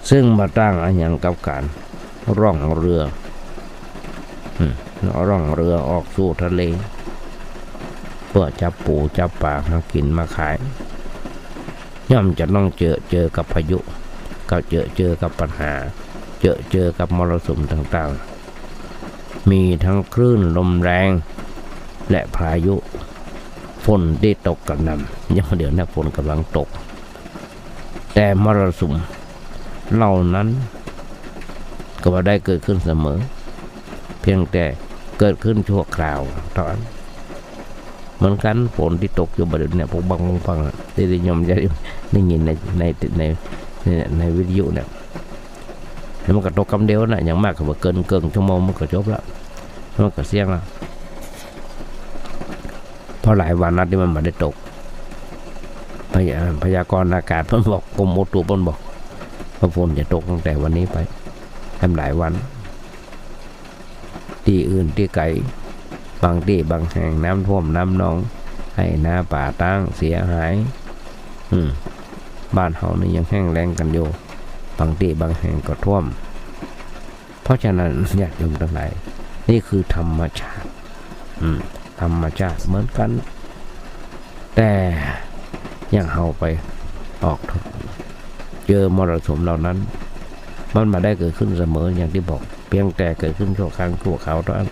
ซึ่งมาตั้งอย่างกับการร่องเรือออกสู่ทะเลเพื่อจับปูจับปลามากินมาขายย่อมจะต้องเจอกับพายุก็เจอกับปัญหาเจอกับมรสุมต่างๆมีทั้งคลื่นลมแรงและพายุฝนที่ตกกระหน่ำยังเดี๋ยวนี้ฝนกำลังตกแต่มรสุมเหล่านั้นก็บ่ได้เกิดขึ้นเสมอเพียงแต่เกิดขึ้นชั่วคราวเท่านั้นเหมือนกันฝนที่ตกอยู่บริเวณเนี่ยพวกบางฟังที่นิยมจะได้ยินในวิทยุเนี่ย แล้วมันก็ตกคำเดียวน่ะอย่างมากก็บ่เกินเกินชั่วโมงมันก็จบแล้วมันก็เสี่ยงแล้วเพราะหลายวันนัดที่มันไม่ได้ตกพยากรณ์อากาศเพิ่นบอกกรมอุตุเพิ่นบอกว่าฝนจะตกตั้งแต่วันนี้ไปทำหลายวันที่อื่นที่ไกลบางที่บางแห่งน้ำท่วมน้ำนองให้นาป่าตั้งเสียหายบ้านเฮานี่ยังแห้งแล้งกันอยู่บางที่บางแห่งก็ท่วมเพราะฉะนั้นญาติโยมทั้งหลายนี่คือธรรมชาติธรรมชาติเหมือนกันแต่ยังเฮาไปออกเจอมรสุมเหล่านั้นมันมาได้เกิดขึ้นเสมออย่างที่บอกเพียงแต่เกิดขึ้นชั่วครั้งชั่วคราวเท่านั้น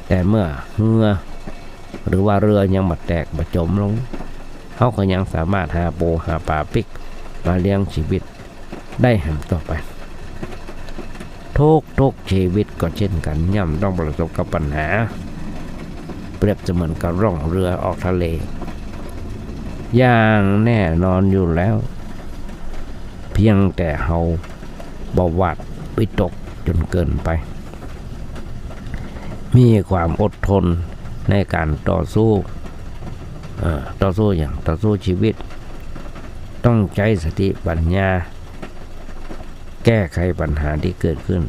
แต่เมื่อเรือหรือว่าเรือยังมาแตกมาจมลงเขาก็ยังสามารถหาปูหาปลาปิกมาเลี้ยงชีวิตได้แห่งต่อไปทุกชีวิตก็เช่นกันย่อมต้องประสบกับปัญหาเปรียบเสมือนกับร่องเรือออกทะเลอย่างแน่นอนอยู่แล้วเพียงแต่เฮาบ่หวาดวิตกจนเกินไปมีความอดทนในการต่อสู้อย่างต่อสู้ชีวิตต้องใช้สติปัญญาแก้ไขปัญหาที่เกิดขึ้น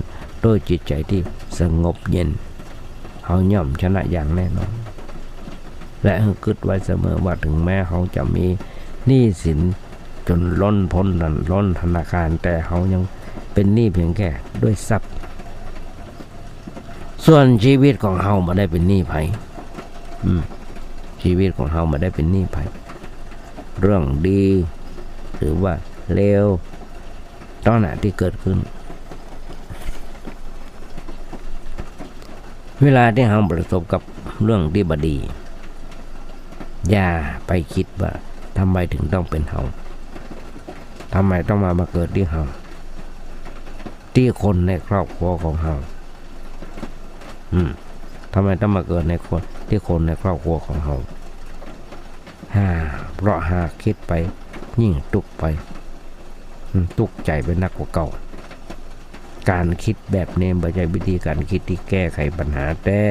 ด้วยจิตใจที่สงบเย็นเขาย่อมชนะอย่างแน่นอนและให้คิดไว้เสมอว่าถึงแม้เขาจะมีหนี้สินจนล้นพ้นล้นธนาคารแต่เขายังเป็นหนี้เพียงแค่ด้วยทรัพย์ส่วนชีวิตของเขาไม่ได้เป็นหนี้ไผชีวิตของเขาไม่ได้เป็นหนี้ไผเรื่องดีหรือว่าเลวตอนไหนที่เกิดขึ้นเวลาที่เราประสบกับเรื่องที่บดีอย่าไปคิดว่าทำไมถึงต้องเป็นเราทำไมต้องมาเกิดที่เราที่คนในครอบครัวของเราทำไมต้องมาเกิดในคนที่คนในครอบครัวของเราเพราะหากคิดไปยิ่งตุกไปตุกใจเป็นนักกว่าเก่าการคิดแบบนี้ไม่ใช่วิธีการคิดที่แก้ไขปัญหาแต่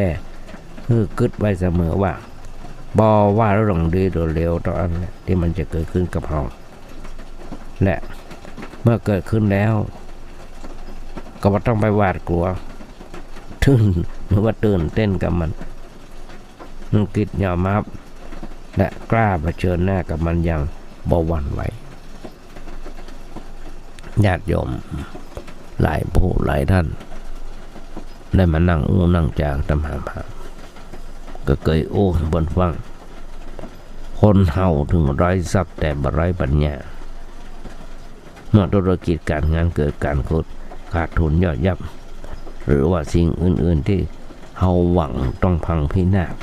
คือคิดไว้เสมอว่าบ่ว่าเรื่องดีหรือเลวตอนนั้นที่มันจะเกิดขึ้นกับเราและเมื่อเกิดขึ้นแล้วก็ไม่ต้องไปหวาดกลัวหรือว่าตื่นเต้นกับมันคิดยอมรับและกล้าเผชิญหน้ากับมันอย่างบ่หวั่นไหวญาติโยมหลายผู้หลายท่านได้มานั่งนั่งจากตำหาพาก็เคยบนฟังคนเฮาถึงไร้ทรัพย์แต่บ่ไร้ปัญญาเมื่อธุรกิจการงานเกิดการขาดทุนย่อยยับหรือว่าสิ่งอื่นๆที่เฮาหวังต้องพังพินาศ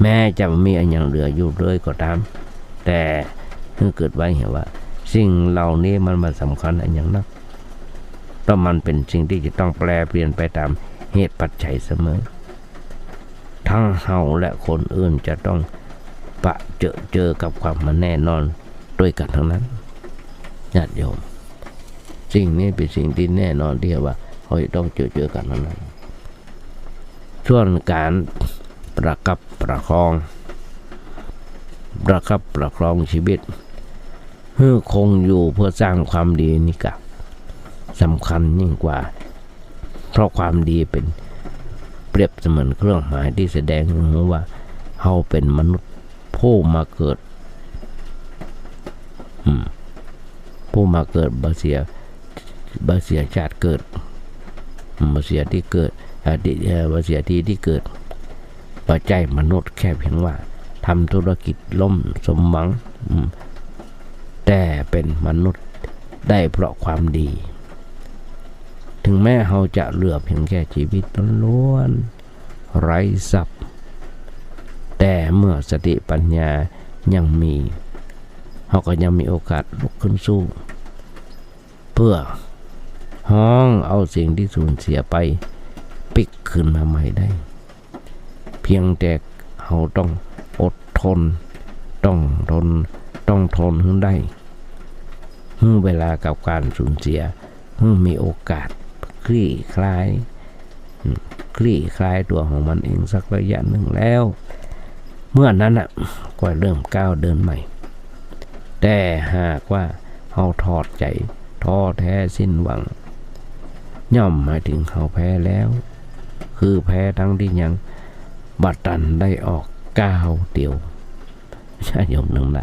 แม้จะมีอันยังเหลืออยู่เลยก็ตามแต่เมื่อเกิดไว้เห็นว่าสิ่งเหล่านี้มันมาสำคัญอันอย่างนักเพราะมันเป็นสิ่งที่จะต้องแปลเปลี่ยนไปตามเหตุปัจจัยเสมอทั้งเฮาและคนอื่นจะต้องเจอกับความมันแน่นอนด้วยกันทั้งนั้นญาติโยมสิ่งนี้เป็นสิ่งที่แน่นอนที่ว่าเขาต้องเจอกันทั้งนั้นส่วนการประคับประคองชีวิตเพื่อคงอยู่เพื่อสร้างความดีนี่ก็สำคัญยิ่งกว่าเพราะความดีเป็นเปรียบเสมือนเครื่องหมายที่แสดงถึงว่าเราเป็นมนุษย์ผู้มาเกิดบ่เสียชาติเกิดบ่เสียที่เกิดบ่เสียที่เกิดปัจจัยมนุษย์แค่เพียงว่าทำธุรกิจล่มสมหวังแต่เป็นมนุษย์ได้เพราะความดีถึงแม้เราจะเหลือเพียงแค่ชีวิตล้วนไร้ทรัพย์แต่เมื่อสติปัญญายังมีเราก็ยังมีโอกาสลุกขึ้นสู้เพื่อห้องเอาสิ่งที่สูญเสียไปปิกขึ้นมาใหม่ได้เพียงแต่เราต้องอดทนต้องทนให้ได้เวลากับการสูญเสีย มีโอกาสคลี่คลายตัวของมันเองสักระยะหนึ่งแล้วเมื่อนั้นก็เริ่มก้าวเดินใหม่แต่หากว่าเขาทอดใจท้อแท้สิ้นหวังย่อมหมายถึงเขาแพ้แล้วคือแพ้ทั้งที่ยังบัดตันได้ออกก้าวเดียวใช่ยมหนึ่งห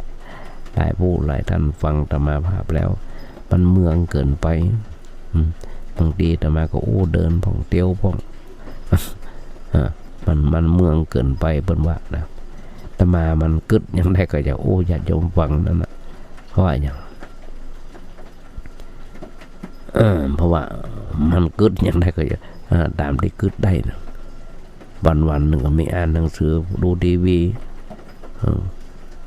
ลายผู้หลายท่านฟังธรรมาภาพแล้วมันเมืองเกินไปบางทีธรรมาก็เดินผ่องเตี้ยวผ่องมันเมืองเกินไปเปิ้นว่านะธรรมามันกึดยังได้ก็จะญาติโยมฟังนั่นน่ะเพราะว่าอย่างเพราะว่ามันกึดยังได้ก็จะตามที่กึดได้นะวันหนึ่งก็มีอ่านหนังสือดูทีวี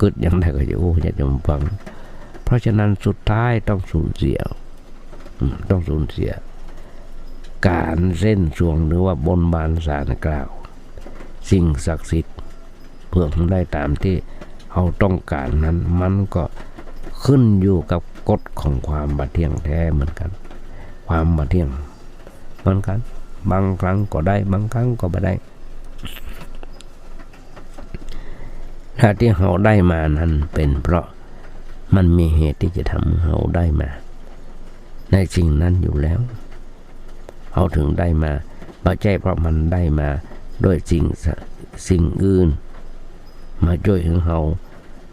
กึดยังได้ก็จะอยากจะฟังเพราะฉะนั้นสุดท้ายต้องสูญเสียการเส้นสวงหรือว่าบนบานสารกล่าวสิ่งศักดิ์สิทธิ์เพื่อได้ตามที่เขาต้องการนั้นมันก็ขึ้นอยู่กับกฎของความบัดเที่ยงแท้เหมือนกันความบัดเที่ยงเหมือนกันบางครั้งก็ได้บางครั้งก็ไม่ได้ถ้าที่เขาได้มานั้นเป็นเพราะมันมีเหตุที่จะทำเขาได้มาในสิ่งนั้นอยู่แล้วเขาถึงได้มาไม่ใช่เพราะมันได้มาด้วยสิ่งอื่นมาช่วยให้เขา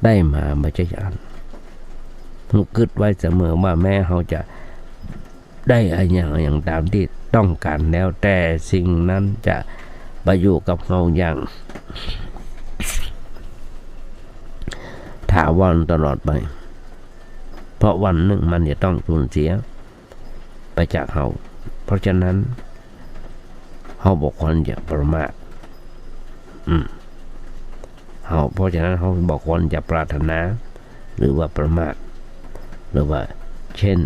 ได้มาไม่ใช่ต้องคิดไว้เสมอว่าแม้เขาจะได้อย่างตามที่ต้องการแล้วแต่สิ่งนั้นจะไปอยู่กับเขาอย่างถาวรตลอดไปเพราะวันหนึ่งมันจะต้องสูญเสียไปจากเขาเพราะฉะนั้นเขาบอกคนอย่าประมาทเพราะฉะนั้นเขาบอกคนอย่าปรารถนาหรือว่าประมาทหรือว่าเช่น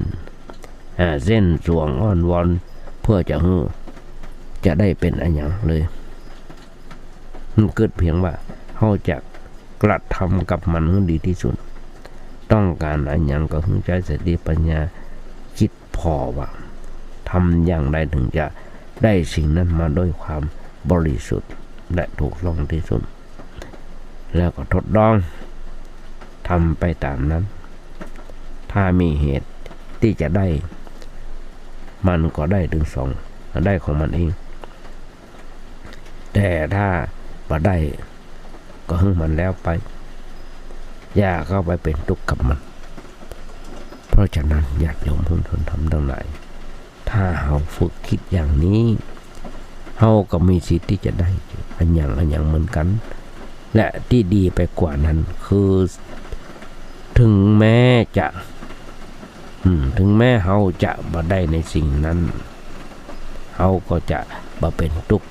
เส้นสวงอ้อนวอนเพื่อจะได้เป็นอะไรอย่างเลยมันเกิดเพียงว่าเขาจะกระทำกับมันให้ดีที่สุดต้องการอะไรอย่างก็ต้องใช้สติปัญญาคิดพอว่าทำอย่างไรถึงจะได้สิ่งนั้นมาด้วยความบริสุทธิ์และถูกต้องที่สุดแล้วก็ทดลองทำไปตามนั้นถ้ามีเหตุที่จะได้มันก็ได้ถึงสองได้ของมันเองแต่ถ้าบ่ได้ก็ให้มันแล้วไปอย่าเข้าไปเป็นทุกข์กับมันเพราะฉะนั้นญาติโยมทุกคนทำทั้งหลายถ้าเราฝึกคิดอย่างนี้เราก็มีสิทธิ์ที่จะได้อันอย่างเหมือนกันและที่ดีไปกว่านั้นคือถึงแม้เราจะบ่ได้ในสิ่งนั้นเราก็จะบ่เป็นทุกข์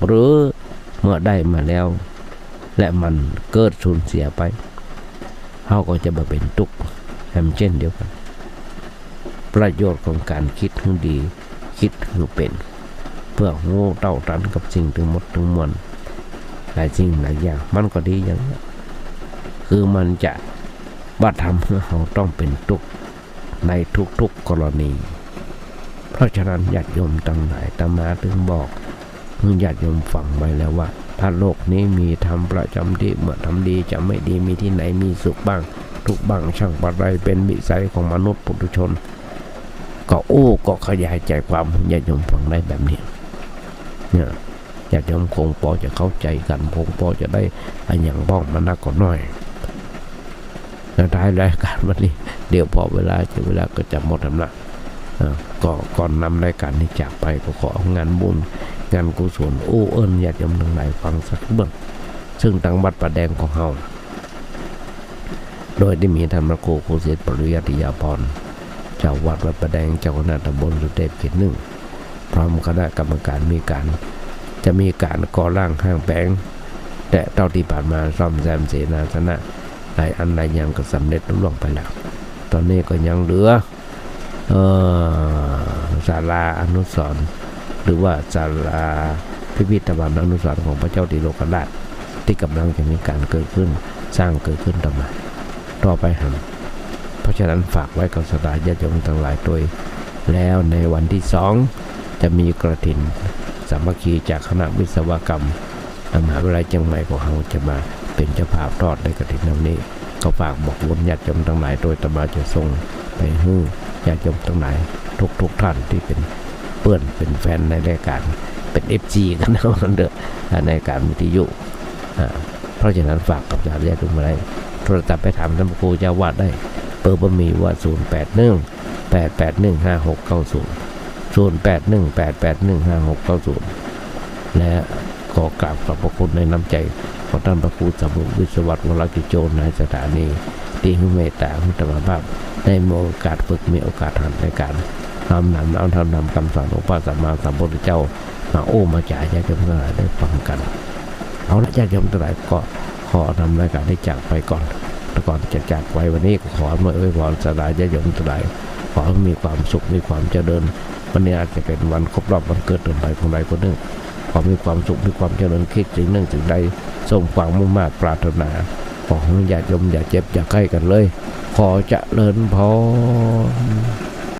หรือเมื่อได้มาแล้วและมันเกิดสูญเสียไปเราก็จะบ่เป็นทุกข์เช่นเดียวกันประโยชน์ของการคิดให้ดีคิดให้เป็นเพื่อโง่เต่าตันกับสิ่งทั้งหมดทั้งมวลหลายสิ่งหลายอย่างมันก็ดีอย่างนี้คือมันจะบัดทำให้เราต้องเป็นทุกข์ในทุกๆกรณีเพราะฉะนั้นญาติโยมทั้งหลายอาตมาถึงบอกญาติโยมฟังไว้แล้วว่าถ้าโลกนี้มีธรรมประจำที่เมื่อทำดีจะไม่ดีมีที่ไหนมีสุขบ้างทุกบ้างช่างปัจจัยเป็นวิสัยของมนุษย์ปุถุชนก็ขยายใจความญาติโยมฟังได้แบบนี้เนี่ยญาติโยมคงพอจะเข้าใจกันคงพอจะได้อย่างบ้องมานักก็น้อยแล้วท้ายรายการวันนี้เดี๋ยวพอเวลาก็จะหมดแล้วนะก็ก่อนนำรายการนี้จากไปก็ขอเอางานบุญงานกุศลญาติโยมทั้งหลายฟังสักเบื้องซึ่งทางวัดป่าแดงของเฮาโดยที่มีท่านพระครูเสด็จปริยัติยาภรณ์เจ้าวัดป่าแดงเจ้าคณะตำบลสุเทพเขตหนึ่งพร้อมคณะกรรมการจะมีการก่อร่างข้างแปลงแต่เท่าที่ผ่านมาซ่อมแซมเสนาสนะหลายอันหลายอย่างก็สำเร็จลุล่วงไปแล้วตอนนี้ก็ยังเหลือศาลาอนุสรณ์หรือว่าศาลาพิพิธภัณฑ์อนุสรณ์ของพระเจ้าติโลกราชที่กำลังจะมีการเกิดขึ้นสร้างเกิดขึ้นต่อไปเพราะฉะนั้นฝากไว้กับศรัทธาญาติโยมทั้งหลายโดย แล้วในวันที่2จะมีกระถินสามัคคีจากคณะวิศวกรรมมหาวิทยาลัยเชียงใหม่ของเราจะมาเป็นเจ้าภาพทอดในกระถินในนี้ก็ฝากบอกบุญญาติโยมทั้งหลายโดยตมาจะส่งไปให้ญาติโยมทั้งหลายทุกท่านที่เป็นเพื่อนเป็นแฟนในรายการเป็น FG กันนะมันเด้อในการวิทยุเพราะฉะนั้นฝากกับญาติโยมมาได้โทรศัพท์ไปถามท่านพระครูเจ้าวาดได้เบอร์บ่มีว่า0818815690และขอกราบขอบพระคุณในน้ำใจของท่านพระครูสมุทรวิศวัตวรกิจโจในสถานีที่ให้เมตตาให้ธรรมภาพได้มีโอกาสฝึกมีโอกาสหันในการน้อมนำคำสอนของพระสัมมาสัมพุทธเจ้ามามาจ่ายญาติโยมทั้งหลายได้ฟังกันเอาละญาติโยมทั้งหลายก็ขอนำรายการได้จากไปก่อนแต่ก่อนจะจากไปวันนี้ขอมาพรสลายญาติโยมทั้งหลายขอให้มีความสุขมีความเจริญวันนี้อาจจะเป็นวันครบรอบวันเกิดของใครคนใดคนหนึ่งขอมีความสุขมีความเจริญคิดสิ่งหนึ่งสิ่งใดสมความมุ่งมั่นปรารถนาขอให้ญาติโยมอย่าเจ็บอย่าไข้กันเลยขอเจริญพร